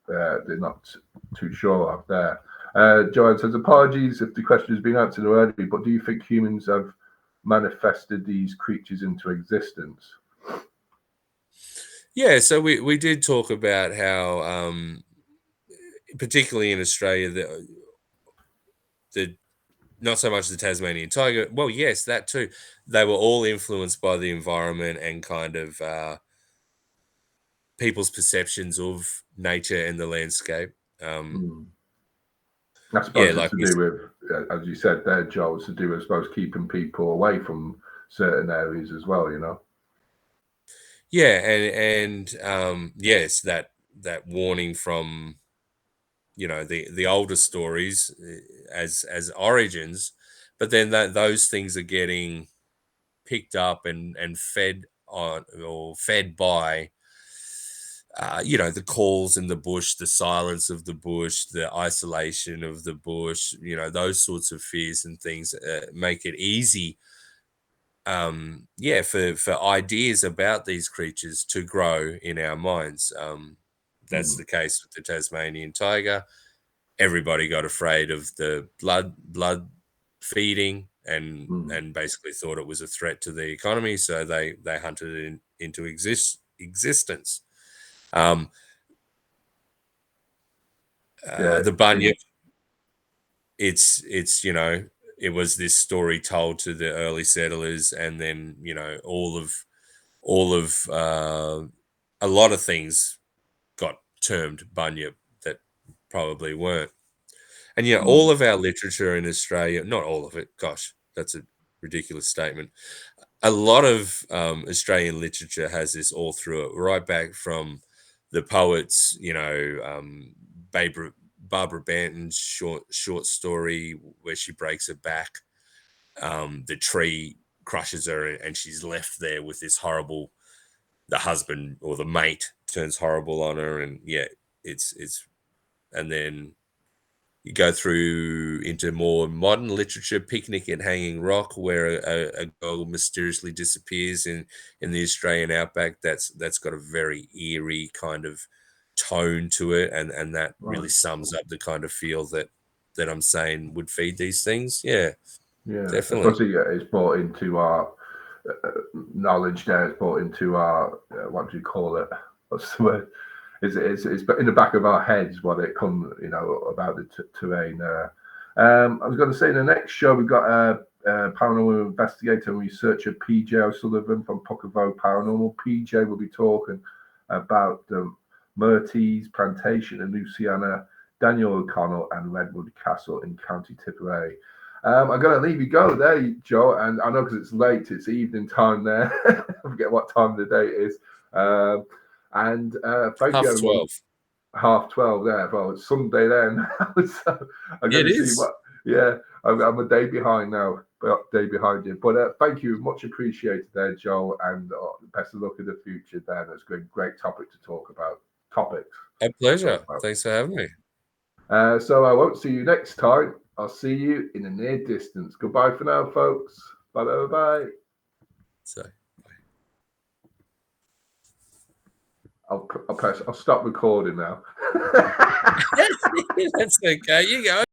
A: they're not too sure of there. Joanne says, apologies if the question has been answered already, but do you think humans have manifested these creatures into existence?
B: Yeah, so we did talk about how, particularly in Australia, the not so much the Tasmanian tiger. Well, yes, that too. They were all influenced by the environment and kind of people's perceptions of nature and the landscape. Um,
A: Hmm. I
B: yeah,
A: suppose it's
B: like
A: to
B: we,
A: do with, as you said there, Joe, it's to do with, I suppose, keeping people away from certain areas as well, you know?
B: yeah, and yes, that warning from the older stories as origins, but then those things are getting picked up and fed on or fed by the calls in the bush, the silence of the bush, the isolation of the bush, those sorts of fears and things make it easy, for ideas about these creatures to grow in our minds. That's
A: Mm,
B: the case with the Tasmanian tiger. Everybody got afraid of the blood feeding
A: mm.
B: and basically thought it was a threat to the economy, so they hunted it into existence. Um,
A: Yeah,
B: the bunyip, it was this story told to the early settlers, and then all of a lot of things got termed bunyip that probably weren't. And
A: mm,
B: all of our literature in Australia, not all of it, gosh, that's a ridiculous statement. A lot of Australian literature has this all through it, right back from the poets, Barbara, Barbara Banton's short story where she breaks her back. The tree crushes her, and she's left there with this horrible. The husband or the mate turns horrible on her, and yeah, it's and then you go through into more modern literature, Picnic at Hanging Rock, where a girl mysteriously disappears in the Australian outback. That's got a very eerie kind of tone to it, and that really
A: right.
B: sums up the kind of feel that I'm saying would feed these things. Yeah,
A: Yeah,
B: definitely.
A: especially it's brought into our knowledge now. It's brought into our what do you call it? What's the word? It's in the back of our heads what it comes, about the terrain. I was going to say in the next show we've got a paranormal investigator and researcher PJ O'Sullivan from Puckerville Paranormal. PJ will be talking about the Murties Plantation in Louisiana, Daniel O'Connell, and Redwood Castle in County Tipperary. I'm going to leave you go there, Joe, and I know because it's late, it's evening time there. I forget what time of the day it is. And thank you,
B: Half
A: everyone.
B: 12.
A: 12:30 there. Well, it's Sunday then. So I'm
B: Yeah,
A: going
B: it
A: to see
B: is.
A: what. Yeah, I'm a day behind now. Day behind you. But thank you, much appreciated there, Joe, and best of luck in the future. Then it's a great topic to talk about. Topics
B: A
A: to talk
B: pleasure.
A: about.
B: Thanks for having me.
A: So I won't see you next time. I'll see you in the near distance. Goodbye for now, folks. Bye bye bye.
B: So
A: I'll stop recording now.
B: that's okay. You go.